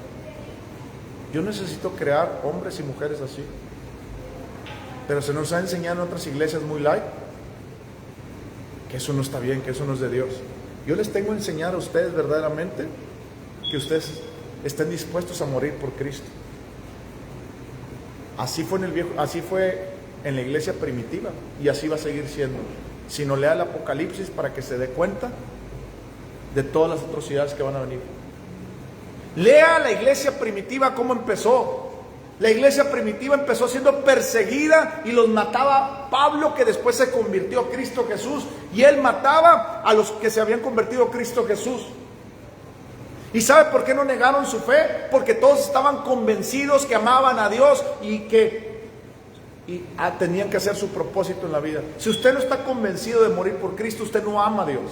Yo necesito crear hombres y mujeres así. Pero se nos ha enseñado en otras iglesias muy light que eso no está bien, que eso no es de Dios. Yo les tengo que enseñar a ustedes verdaderamente que ustedes estén dispuestos a morir por Cristo. Así fue en la iglesia primitiva y así va a seguir siendo. Si no, lea el Apocalipsis para que se dé cuenta de todas las atrocidades que van a venir. Lea la iglesia primitiva cómo empezó. La iglesia primitiva empezó siendo perseguida y los mataba Pablo, que después se convirtió a Cristo Jesús, y él mataba a los que se habían convertido a Cristo Jesús. ¿Y sabe por qué no negaron su fe? Porque todos estaban convencidos que amaban a Dios y tenían que hacer su propósito en la vida. Si usted no está convencido de morir por Cristo, usted no ama a Dios.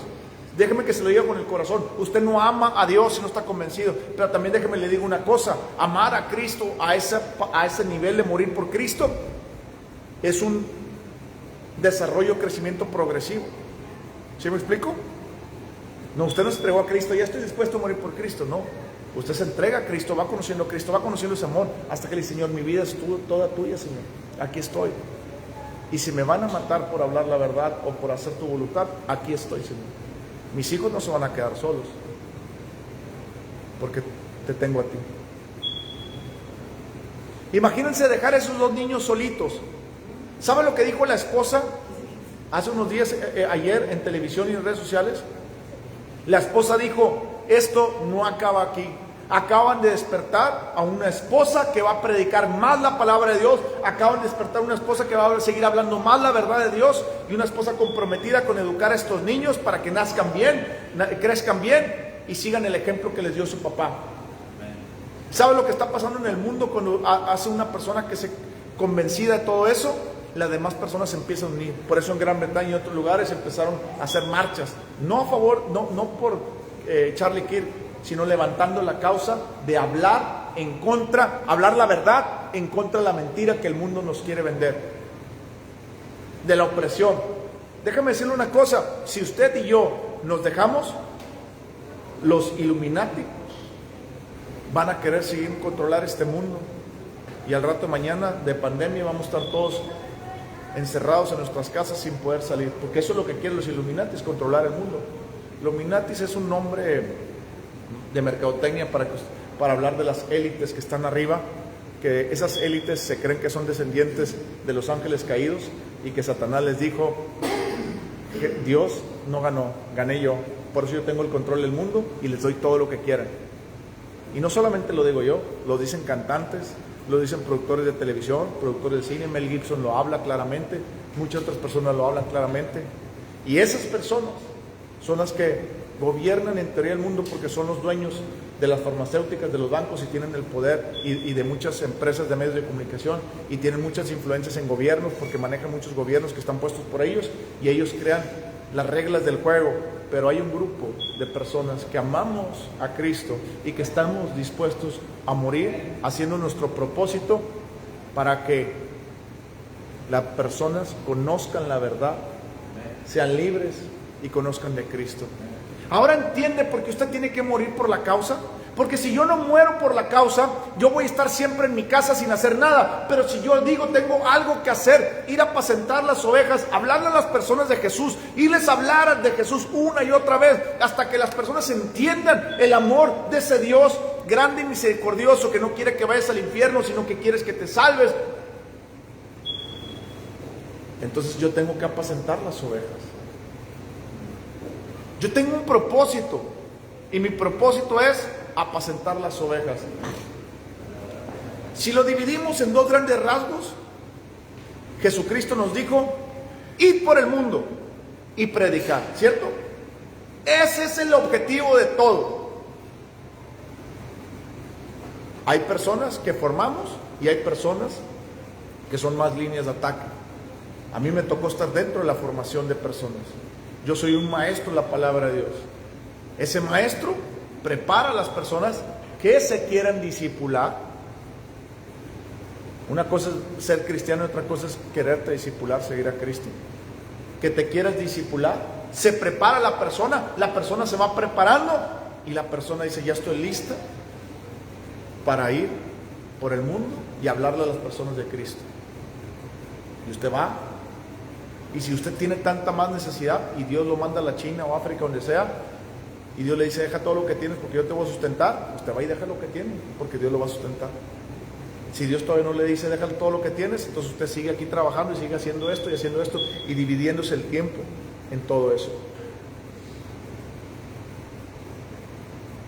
Déjeme que se lo diga con el corazón. Usted no ama a Dios si no está convencido. Pero también déjeme le digo una cosa: amar a Cristo a ese nivel de morir por Cristo es un desarrollo, crecimiento progresivo. ¿Sí me explico? No, usted no se entregó a Cristo, ya estoy dispuesto a morir por Cristo. No, usted se entrega a Cristo, va conociendo a Cristo, va conociendo ese amor, hasta que le dice, Señor, mi vida es toda tuya, Señor, aquí estoy. Y si me van a matar por hablar la verdad o por hacer tu voluntad, aquí estoy, Señor. Mis hijos no se van a quedar solos, porque te tengo a ti. Imagínense dejar a esos dos niños solitos. ¿Sabe lo que dijo la esposa hace unos días, ayer, en televisión y en redes sociales? La esposa dijo, esto no acaba aquí. Acaban de despertar a una esposa que va a predicar más la palabra de Dios. Acaban de despertar a una esposa que va a seguir hablando más la verdad de Dios. Y una esposa comprometida con educar a estos niños para que nazcan bien, crezcan bien y sigan el ejemplo que les dio su papá. ¿Sabe lo que está pasando en el mundo cuando hace una persona que se convencida de todo eso? Las demás personas se empiezan a unir. Por eso en Gran Bretaña y otros lugares empezaron a hacer marchas. No a favor, no por Charlie Kirk, sino levantando la causa de hablar en contra, hablar la verdad en contra de la mentira que el mundo nos quiere vender, de la opresión. Déjame decirle una cosa, si usted y yo nos dejamos, los Illuminati van a querer seguir controlar este mundo, y al rato de mañana de pandemia vamos a estar todos encerrados en nuestras casas sin poder salir, porque eso es lo que quieren los Illuminati, es controlar el mundo. Illuminati es un nombre de mercadotecnia para hablar de las élites que están arriba, que esas élites se creen que son descendientes de los ángeles caídos y que Satanás les dijo que Dios no ganó, gané yo, por eso yo tengo el control del mundo y les doy todo lo que quieran. Y no solamente lo digo yo, lo dicen cantantes, lo dicen productores de televisión, productores de cine. Mel Gibson lo habla claramente, muchas otras personas lo hablan claramente, y esas personas son las que gobiernan en teoría el mundo, porque son los dueños de las farmacéuticas, de los bancos, y tienen el poder, y de muchas empresas de medios de comunicación, y tienen muchas influencias en gobiernos, porque manejan muchos gobiernos que están puestos por ellos, y ellos crean las reglas del juego. Pero hay un grupo de personas que amamos a Cristo y que estamos dispuestos a morir haciendo nuestro propósito para que las personas conozcan la verdad, sean libres y conozcan de Cristo. Ahora entiende por qué usted tiene que morir por la causa. Porque si yo no muero por la causa, yo voy a estar siempre en mi casa sin hacer nada. Pero si yo digo, tengo algo que hacer, ir a apacentar las ovejas, hablarle a las personas de Jesús, irles a hablar de Jesús una y otra vez, hasta que las personas entiendan el amor de ese Dios grande y misericordioso, que no quiere que vayas al infierno, sino que quieres que te salves. Entonces yo tengo que apacentar las ovejas. Yo tengo un propósito, y mi propósito es apacentar las ovejas. Si lo dividimos en dos grandes rasgos, Jesucristo nos dijo, id por el mundo y predicar, ¿cierto? Ese es el objetivo de todo. Hay personas que formamos y hay personas que son más líneas de ataque. A mí me tocó estar dentro de la formación de personas. Yo soy un maestro de la palabra de Dios. Ese maestro prepara a las personas que se quieran discipular. Una cosa es ser cristiano y otra cosa es quererte discipular, seguir a Cristo. Que te quieras discipular, se prepara la persona se va preparando y la persona dice, ya estoy lista para ir por el mundo y hablarle a las personas de Cristo. Y usted va, y si usted tiene tanta más necesidad y Dios lo manda a la China o África, donde sea, y Dios le dice, deja todo lo que tienes porque yo te voy a sustentar, usted va y deja lo que tiene porque Dios lo va a sustentar. Si Dios todavía no le dice, deja todo lo que tienes, entonces usted sigue aquí trabajando y sigue haciendo esto y dividiéndose el tiempo en todo eso.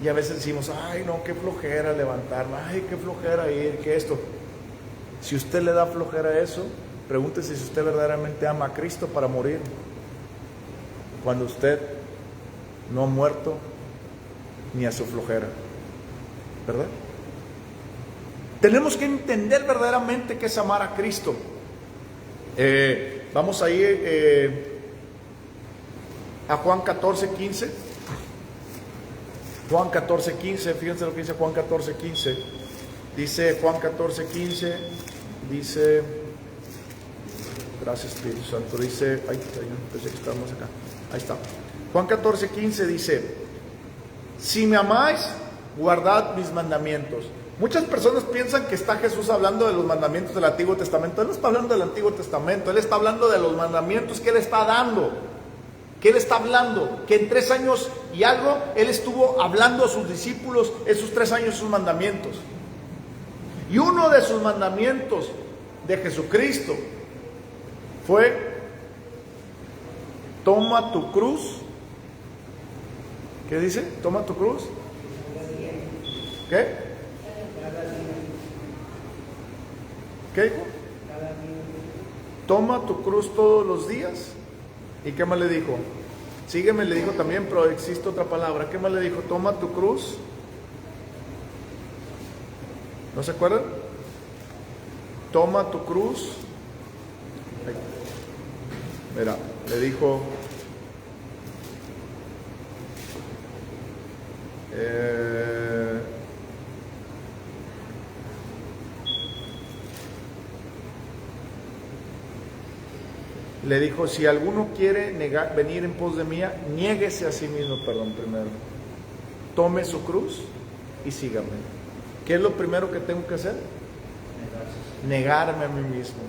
Y a veces decimos, ay no, qué flojera levantarme, ay qué flojera ir, qué esto. Si usted le da flojera a eso, pregúntese si usted verdaderamente ama a Cristo para morir, cuando usted no ha muerto ni a su flojera, ¿verdad? Tenemos que entender verdaderamente qué es amar a Cristo. Vamos a ir a Juan 14:15. Juan 14:15, fíjense lo que dice Juan 14:15. Dice Juan 14:15, dice, gracias Espíritu Santo, dice, ay, pensé que estábamos acá, ahí está. Juan 14:15 dice: si me amáis, guardad mis mandamientos. Muchas personas piensan que está Jesús hablando de los mandamientos del Antiguo Testamento. Él no está hablando del Antiguo Testamento, Él está hablando de los mandamientos que Él está dando. Que Él está hablando, que en 3 años y algo, Él estuvo hablando a sus discípulos, esos 3 años, sus mandamientos. Y uno de sus mandamientos de Jesucristo fue: toma tu cruz. ¿Qué dice? Toma tu cruz. ¿Qué? ¿Qué dijo? Toma tu cruz todos los días. ¿Y qué más le dijo? Sígueme, le dijo también, pero existe otra palabra. ¿Qué más le dijo? Toma tu cruz. ¿No se acuerdan? Toma tu cruz. Mira, le dijo... le dijo: si alguno quiere venir en pos de mí, niéguese a sí mismo, primero. Tome su cruz y sígame. ¿Qué es lo primero que tengo que hacer? Negarme a mí mismo.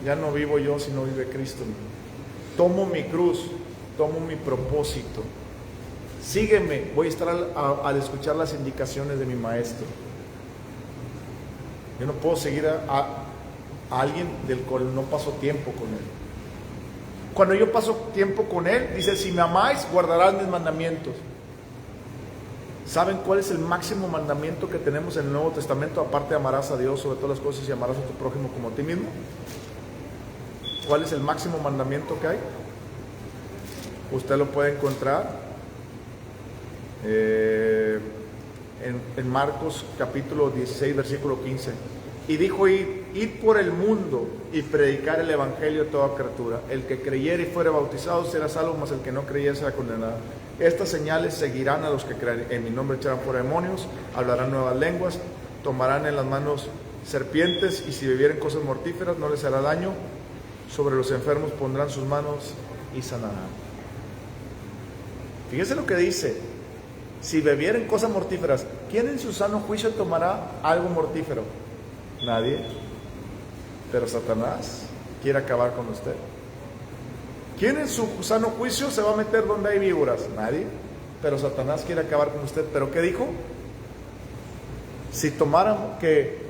Ya no vivo yo, sino vive Cristo. Tomo mi cruz, tomo mi propósito. Sígueme, voy a estar al escuchar las indicaciones de mi maestro. Yo no puedo seguir a alguien del cual no paso tiempo con él. Cuando yo paso tiempo con él, dice: si me amáis, guardarás mis mandamientos. ¿Saben cuál es el máximo mandamiento que tenemos en el Nuevo Testamento? Aparte de amarás a Dios sobre todas las cosas y amarás a tu prójimo como a ti mismo. ¿Cuál es el máximo mandamiento que hay? Usted lo puede encontrar en Marcos capítulo 16 versículo 15. Y dijo: id por el mundo y predicar el evangelio a toda criatura. El que creyere y fuere bautizado será salvo, mas el que no creyere será condenado. Estas señales seguirán a los que creen. En mi nombre echarán fuera demonios, hablarán nuevas lenguas, tomarán en las manos serpientes, y si bebieren cosas mortíferas no les hará daño. Sobre los enfermos pondrán sus manos y sanarán. Fíjese lo que dice: si bebieren cosas mortíferas. ¿Quién en su sano juicio tomará algo mortífero? Nadie. Pero Satanás quiere acabar con usted. ¿Quién en su sano juicio se va a meter donde hay víboras? Nadie. Pero Satanás quiere acabar con usted. ¿Pero qué dijo? Si tomaran que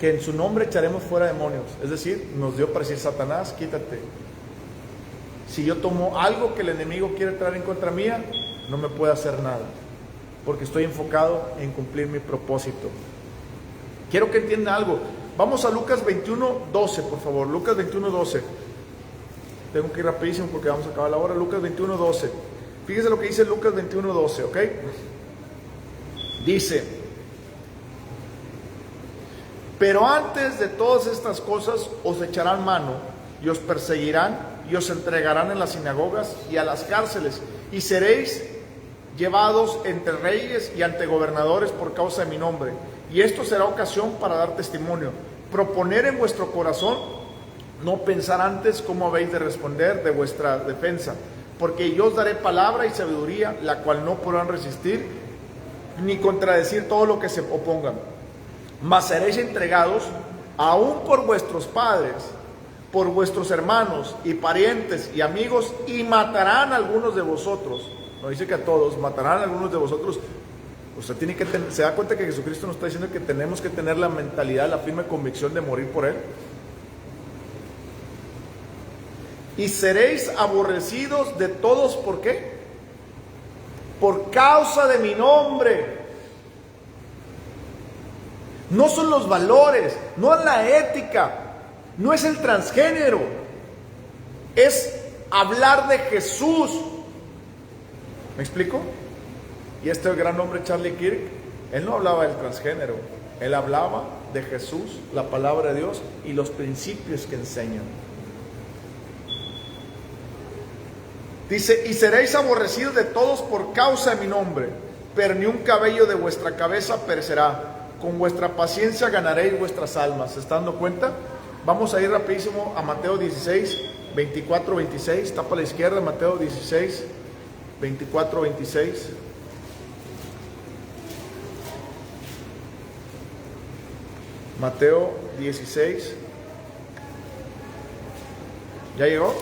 en su nombre echaremos fuera demonios. Es decir, nos dio para decir: Satanás, quítate. Si yo tomo algo que el enemigo quiere traer en contra mía, no me puede hacer nada, porque estoy enfocado en cumplir mi propósito. Quiero que entienda algo. Vamos a Lucas 21:12, por favor. Lucas 21:12. Tengo que ir rapidísimo porque vamos a acabar la hora. Lucas 21:12. Fíjese lo que dice Lucas 21:12, ¿ok? Dice: pero antes de todas estas cosas os echarán mano y os perseguirán y os entregarán en las sinagogas y a las cárceles, y seréis llevados entre reyes y ante gobernadores por causa de mi nombre. Y esto será ocasión para dar testimonio. Proponer en vuestro corazón no pensar antes cómo habéis de responder de vuestra defensa, porque yo os daré palabra y sabiduría, la cual no podrán resistir ni contradecir todo lo que se opongan. Mas seréis entregados aún por vuestros padres, por vuestros hermanos y parientes y amigos, y matarán a algunos de vosotros. No dice que a todos, matarán a algunos de vosotros. Usted tiene que se da cuenta que Jesucristo nos está diciendo que tenemos que tener la mentalidad, la firme convicción de morir por Él. Y seréis aborrecidos de todos, ¿por qué? Por causa de mi nombre. No son los valores, no es la ética, no es el transgénero, es hablar de Jesús. ¿Me explico? Y este gran hombre Charlie Kirk, él no hablaba del transgénero, él hablaba de Jesús, la palabra de Dios y los principios que enseñan. Dice: y seréis aborrecidos de todos por causa de mi nombre, pero ni un cabello de vuestra cabeza perecerá. Con vuestra paciencia ganaréis vuestras almas. ¿Se están dando cuenta? Vamos a ir rapidísimo a Mateo 16, 24, 26, está para la izquierda, Mateo 16, 24, 26. Mateo 16. ¿Ya llegó?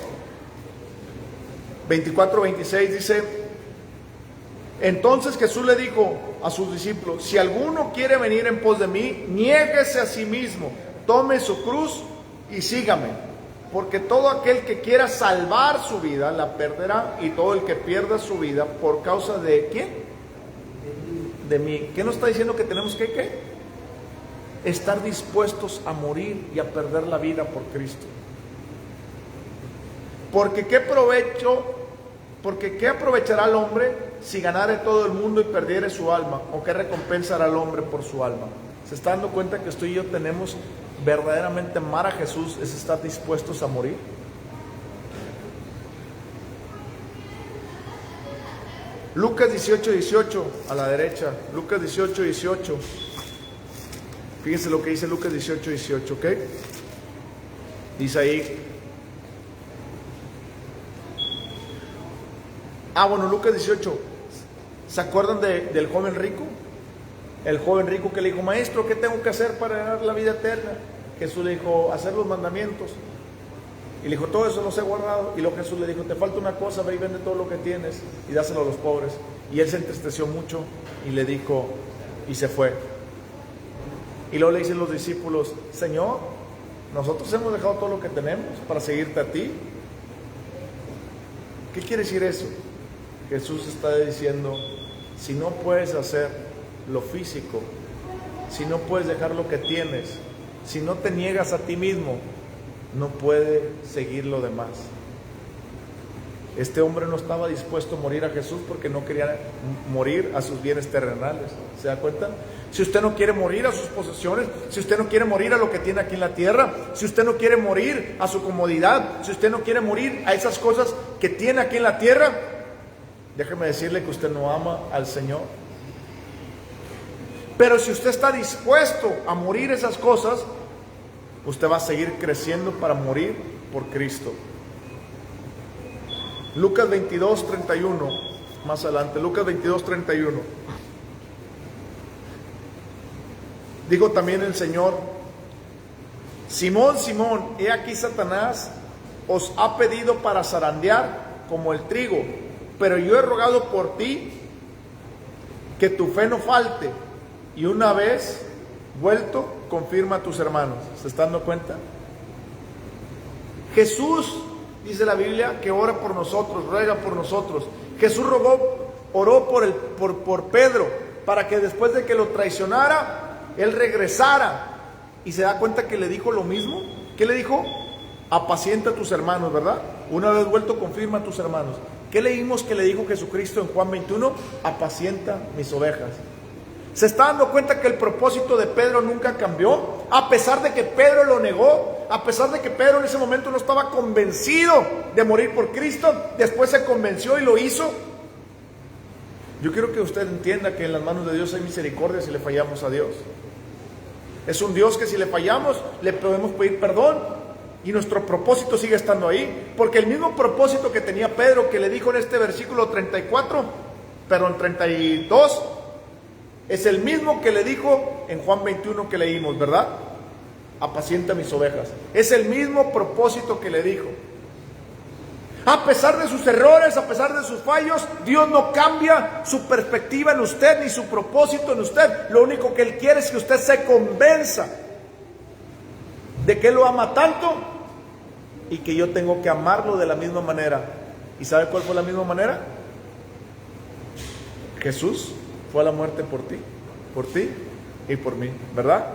24, 26 dice: entonces Jesús le dijo a sus discípulos: si alguno quiere venir en pos de mí, niéguese a sí mismo, tome su cruz y sígame. Porque todo aquel que quiera salvar su vida la perderá, y todo el que pierda su vida por causa de ¿quién? De mí. ¿Qué nos está diciendo que tenemos que qué? Estar dispuestos a morir y a perder la vida por Cristo. Porque qué aprovechará el hombre si ganare todo el mundo y perdiere su alma, o qué recompensa hará el hombre por su alma. ¿Se está dando cuenta que usted y yo tenemos verdaderamente amar a Jesús es estar dispuestos a morir? Lucas 18, 18 a la derecha. Lucas 18, 18. Fíjense lo que dice Lucas 18, 18, ¿ok? Dice ahí. Bueno, Lucas 18. ¿Se acuerdan del joven rico? El joven rico que le dijo: maestro, ¿qué tengo que hacer para ganar la vida eterna? Jesús le dijo: hacer los mandamientos. Y le dijo: todo eso los he guardado. Y luego Jesús le dijo: te falta una cosa, ve y vende todo lo que tienes y dáselo a los pobres. Y él se entristeció mucho y le dijo, y se fue. Y luego le dicen los discípulos: Señor, nosotros hemos dejado todo lo que tenemos para seguirte a ti. ¿Qué quiere decir eso? Jesús está diciendo: si no puedes hacer lo físico, si no puedes dejar lo que tienes, si no te niegas a ti mismo, no puedes seguir lo demás. Este hombre no estaba dispuesto a morir a Jesús porque no quería morir a sus bienes terrenales. ¿Se da cuenta? Si usted no quiere morir a sus posesiones, si usted no quiere morir a lo que tiene aquí en la tierra, si usted no quiere morir a su comodidad, si usted no quiere morir a esas cosas que tiene aquí en la tierra, déjeme decirle que usted no ama al Señor. Pero si usted está dispuesto a morir esas cosas, usted va a seguir creciendo para morir por Cristo. Lucas 22, 31, más adelante, Lucas 22, 31. Dijo también el Señor: Simón, Simón, he aquí Satanás os ha pedido para zarandear como el trigo, pero yo he rogado por ti que tu fe no falte, y una vez vuelto, confirma a tus hermanos. ¿Se están dando cuenta? Jesús, dice la Biblia, que ora por nosotros, ruega por nosotros. Jesús oró por Pedro, para que después de que lo traicionara, él regresara. Y se da cuenta que le dijo lo mismo. ¿Qué le dijo? Apacienta a tus hermanos, ¿verdad? Una vez vuelto, confirma a tus hermanos. ¿Qué leímos que le dijo Jesucristo en Juan 21? Apacienta mis ovejas. ¿Se está dando cuenta que el propósito de Pedro nunca cambió? A pesar de que Pedro lo negó, a pesar de que Pedro en ese momento no estaba convencido de morir por Cristo, después se convenció y lo hizo. Yo quiero que usted entienda que en las manos de Dios hay misericordia si le fallamos a Dios. Es un Dios que si le fallamos, le podemos pedir perdón y nuestro propósito sigue estando ahí. Porque el mismo propósito que tenía Pedro, que le dijo en este versículo 32, es el mismo que le dijo en Juan 21 que leímos, ¿verdad? Apacienta mis ovejas. Es el mismo propósito que le dijo. A pesar de sus errores, a pesar de sus fallos, Dios no cambia su perspectiva en usted ni su propósito en usted. Lo único que Él quiere es que usted se convenza de que Él lo ama tanto y que yo tengo que amarlo de la misma manera. ¿Y sabe cuál fue la misma manera? Jesús fue a la muerte por ti y por mí, ¿verdad?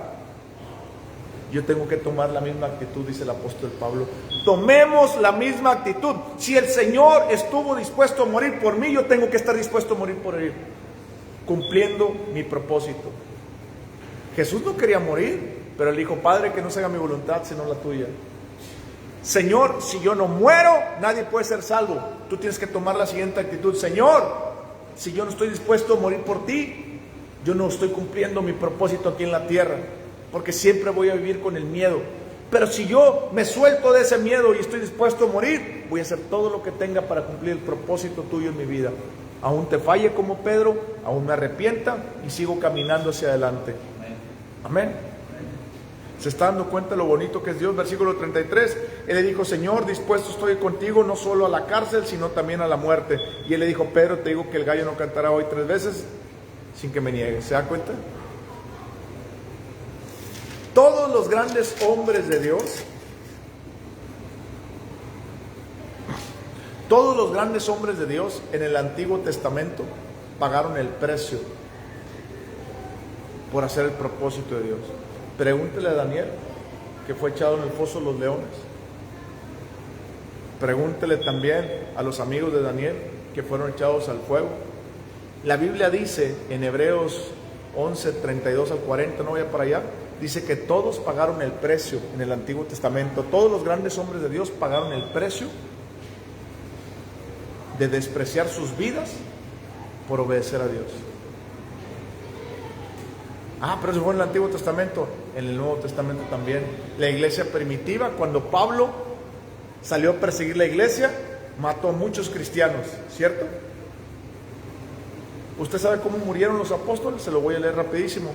Yo tengo que tomar la misma actitud, dice el apóstol Pablo. Tomemos la misma actitud. Si el Señor estuvo dispuesto a morir por mí, yo tengo que estar dispuesto a morir por Él, cumpliendo mi propósito. Jesús no quería morir, pero Él dijo: Padre, que no se haga mi voluntad sino la tuya. Señor, si yo no muero, nadie puede ser salvo. Tú tienes que tomar la siguiente actitud: Señor, si yo no estoy dispuesto a morir por ti, yo no estoy cumpliendo mi propósito aquí en la tierra, porque siempre voy a vivir con el miedo, Pero si yo me suelto de ese miedo y estoy dispuesto a morir, voy a hacer todo lo que tenga para cumplir el propósito tuyo en mi vida. Aún te falle como Pedro, aún me arrepienta y sigo caminando hacia adelante. Amén. ¿Se está dando cuenta de lo bonito que es Dios? Versículo 33, él le dijo: Señor, dispuesto estoy contigo no solo a la cárcel, sino también a la muerte. Y él le dijo: Pedro, te digo que el gallo no cantará hoy 3 veces sin que me niegues. ¿Se da cuenta? Todos los grandes hombres de Dios, todos los grandes hombres de Dios en el Antiguo Testamento pagaron el precio por hacer el propósito de Dios. Pregúntele a Daniel, que fue echado en el foso de los leones. Pregúntele también a los amigos de Daniel, que fueron echados al fuego. La Biblia dice en Hebreos 11, 32 al 40, no vaya para allá, dice que todos pagaron el precio en el Antiguo Testamento. Todos los grandes hombres de Dios pagaron el precio de despreciar sus vidas por obedecer a Dios. Pero eso fue en el Antiguo Testamento. En el Nuevo Testamento también. La iglesia primitiva, cuando Pablo salió a perseguir la iglesia, mató a muchos cristianos, ¿cierto? ¿Usted sabe cómo murieron los apóstoles? Se lo voy a leer rapidísimo.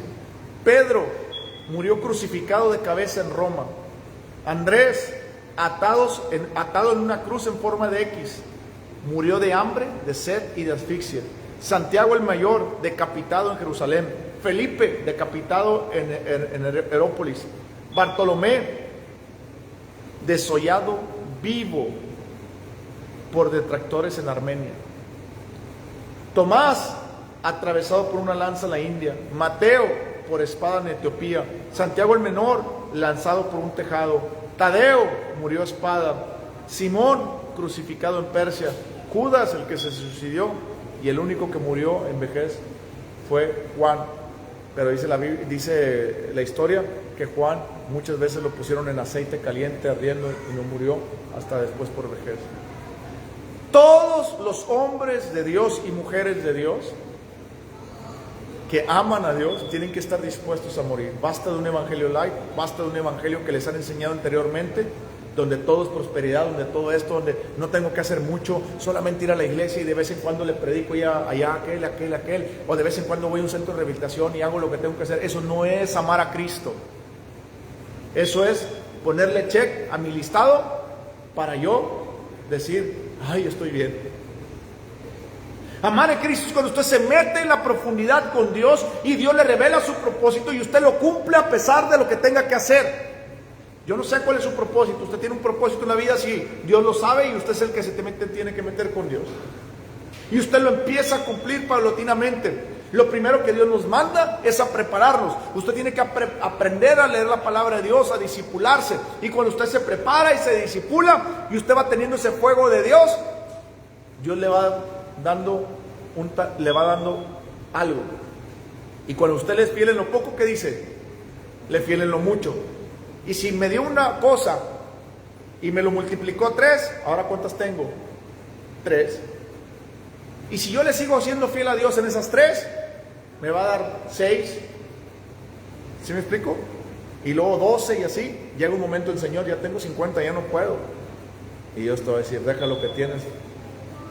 Pedro murió crucificado de cabeza en Roma. Andrés, atado en una cruz en forma de X, murió de hambre, de sed y de asfixia. Santiago el mayor, decapitado en Jerusalén. Felipe, decapitado en Herópolis. Bartolomé, desollado vivo por detractores en Armenia. Tomás, atravesado por una lanza en la India. Mateo, por espada en Etiopía. Santiago el menor, lanzado por un tejado. Tadeo, murió a espada. Simón, crucificado en Persia. Judas, el que se suicidó, y el único que murió en vejez fue Juan. Pero dice la historia que Juan muchas veces lo pusieron en aceite caliente ardiendo y no murió hasta después por vejez. Todos los hombres de Dios y mujeres de Dios que aman a Dios tienen que estar dispuestos a morir. Basta de un evangelio light, basta de un evangelio que les han enseñado anteriormente, donde todo es prosperidad, donde todo esto, donde no tengo que hacer mucho, solamente ir a la iglesia y de vez en cuando le predico allá aquel, o de vez en cuando voy a un centro de rehabilitación y hago lo que tengo que hacer. Eso no es amar a Cristo. Eso es ponerle check a mi listado para yo decir: ay, estoy bien. Amar a Cristo es cuando usted se mete en la profundidad con Dios y Dios le revela su propósito y usted lo cumple a pesar de lo que tenga que hacer. Yo no sé cuál es su propósito. Usted tiene un propósito en la vida, sí, Dios lo sabe, y usted es el que tiene que meter con Dios. Y usted lo empieza a cumplir paulatinamente. Lo primero que Dios nos manda es a prepararnos. Usted tiene que aprender a leer la palabra de Dios, a discipularse. Y cuando usted se prepara y se discipula y usted va teniendo ese fuego de Dios, Dios le va dando algo. Y cuando usted le es fiel en lo poco, ¿qué dice? Le fiel en lo mucho. Y si me dio una cosa y me lo multiplicó 3, ahora ¿cuántas tengo? 3. Y si yo le sigo siendo fiel a Dios en esas 3, me va a dar 6. ¿Sí me explico? Y luego 12 y así. Llega un momento el Señor, ya tengo 50, ya no puedo. Y Dios te va a decir: deja lo que tienes.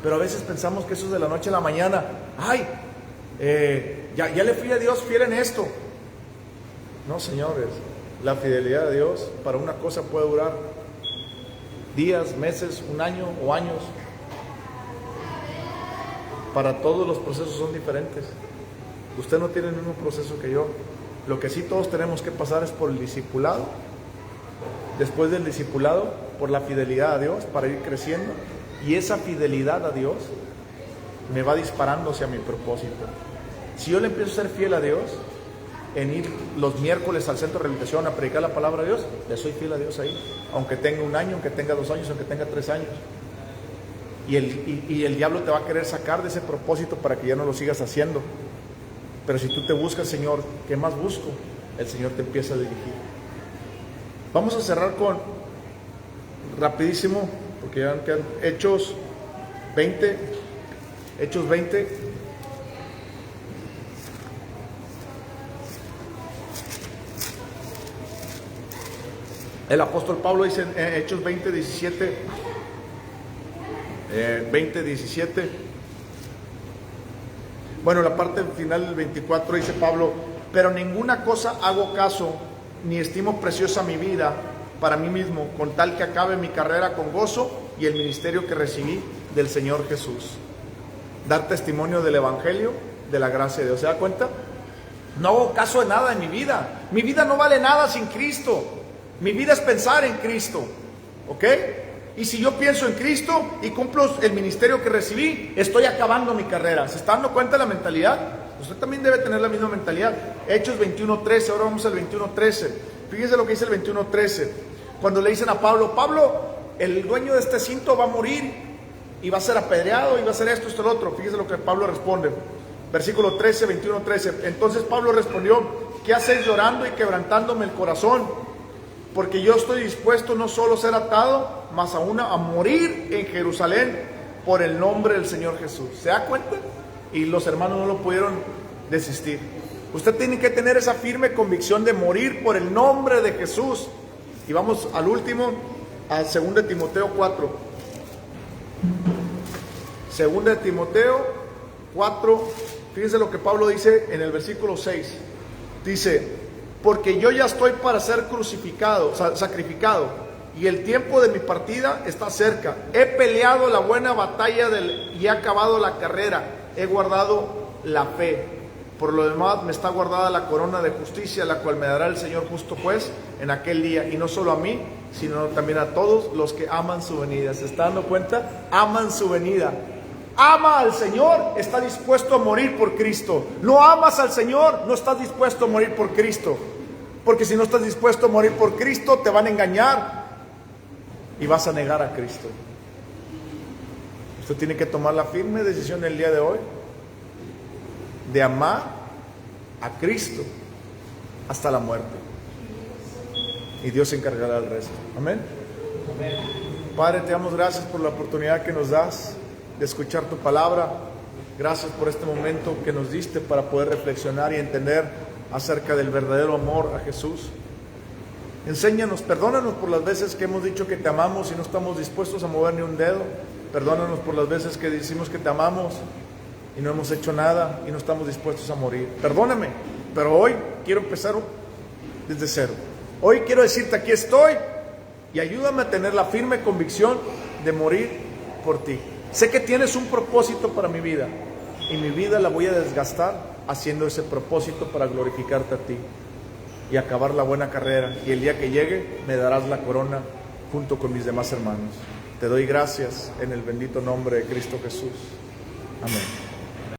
Pero a veces pensamos que eso es de la noche a la mañana. Ay, ya le fui a Dios fiel en esto. No, señores. La fidelidad de Dios para una cosa puede durar días, meses, un año o años. Para todos los procesos son diferentes. Usted no tiene el mismo proceso que yo. Lo que sí todos tenemos que pasar es por el discipulado. Después del discipulado, por la fidelidad a Dios para ir creciendo. Y esa fidelidad a Dios me va disparando hacia mi propósito. Si yo le empiezo a ser fiel a Dios, en ir los miércoles al centro de rehabilitación a predicar la palabra de Dios, le soy fiel a Dios ahí, aunque tenga 1 año, aunque tenga 2 años, aunque tenga 3 años. Y el diablo te va a querer sacar de ese propósito para que ya no lo sigas haciendo. Pero si tú te buscas: Señor, ¿qué más busco? El Señor te empieza a dirigir. Vamos a cerrar con rapidísimo, porque ya quedan Hechos 20. El apóstol Pablo dice en Hechos 20:17, 20:17, bueno, la parte final del 24 dice Pablo: pero ninguna cosa hago caso, ni estimo preciosa mi vida para mí mismo, con tal que acabe mi carrera con gozo y el ministerio que recibí del Señor Jesús. Dar testimonio del Evangelio, de la gracia de Dios. ¿Se da cuenta? No hago caso de nada en mi vida. Mi vida no vale nada sin Cristo. Mi vida es pensar en Cristo. ¿Ok? Y si yo pienso en Cristo y cumplo el ministerio que recibí, estoy acabando mi carrera. ¿Se está dando cuenta de la mentalidad? Usted también debe tener la misma mentalidad. Hechos 21:13, ahora vamos al 21:13. Fíjese lo que dice el 21:13. Cuando le dicen a Pablo: Pablo, el dueño de este cinto va a morir y va a ser apedreado y va a hacer esto, esto, lo otro. Fíjese lo que Pablo responde. Versículo 13, 21:13. Entonces Pablo respondió: ¿qué hacéis llorando y quebrantándome el corazón? Porque yo estoy dispuesto no solo a ser atado, mas aún a morir en Jerusalén por el nombre del Señor Jesús. ¿Se da cuenta? Y los hermanos no lo pudieron desistir. Usted tiene que tener esa firme convicción de morir por el nombre de Jesús. Y vamos al último, a 2 Timoteo 4. 2 Timoteo 4, fíjense lo que Pablo dice en el versículo 6. Dice: porque yo ya estoy para ser crucificado, sacrificado, y el tiempo de mi partida está cerca. He peleado la buena batalla y he acabado la carrera. He guardado la fe. Por lo demás me está guardada la corona de justicia, la cual me dará el Señor justo juez en aquel día. Y no solo a mí, sino también a todos los que aman su venida. ¿Se está dando cuenta? Aman su venida. Ama al Señor, está dispuesto a morir por Cristo. No amas al Señor, no estás dispuesto a morir por Cristo. Porque si no estás dispuesto a morir por Cristo, te van a engañar y vas a negar a Cristo. Usted tiene que tomar la firme decisión el día de hoy de amar a Cristo hasta la muerte. Y Dios se encargará del resto. Amén. Amén. Padre, te damos gracias por la oportunidad que nos das de escuchar tu palabra. Gracias por este momento que nos diste para poder reflexionar y entender acerca del verdadero amor a Jesús. Enséñanos, perdónanos por las veces que hemos dicho que te amamos y no estamos dispuestos a mover ni un dedo. Perdónanos por las veces que decimos que te amamos y no hemos hecho nada y no estamos dispuestos a morir. Perdóname, pero hoy quiero empezar desde cero. Hoy quiero decirte: aquí estoy, y ayúdame a tener la firme convicción de morir por ti. Sé que tienes un propósito para mi vida y mi vida la voy a desgastar haciendo ese propósito para glorificarte a ti y acabar la buena carrera, y el día que llegue me darás la corona junto con mis demás hermanos. Te doy gracias en el bendito nombre de Cristo Jesús. Amén.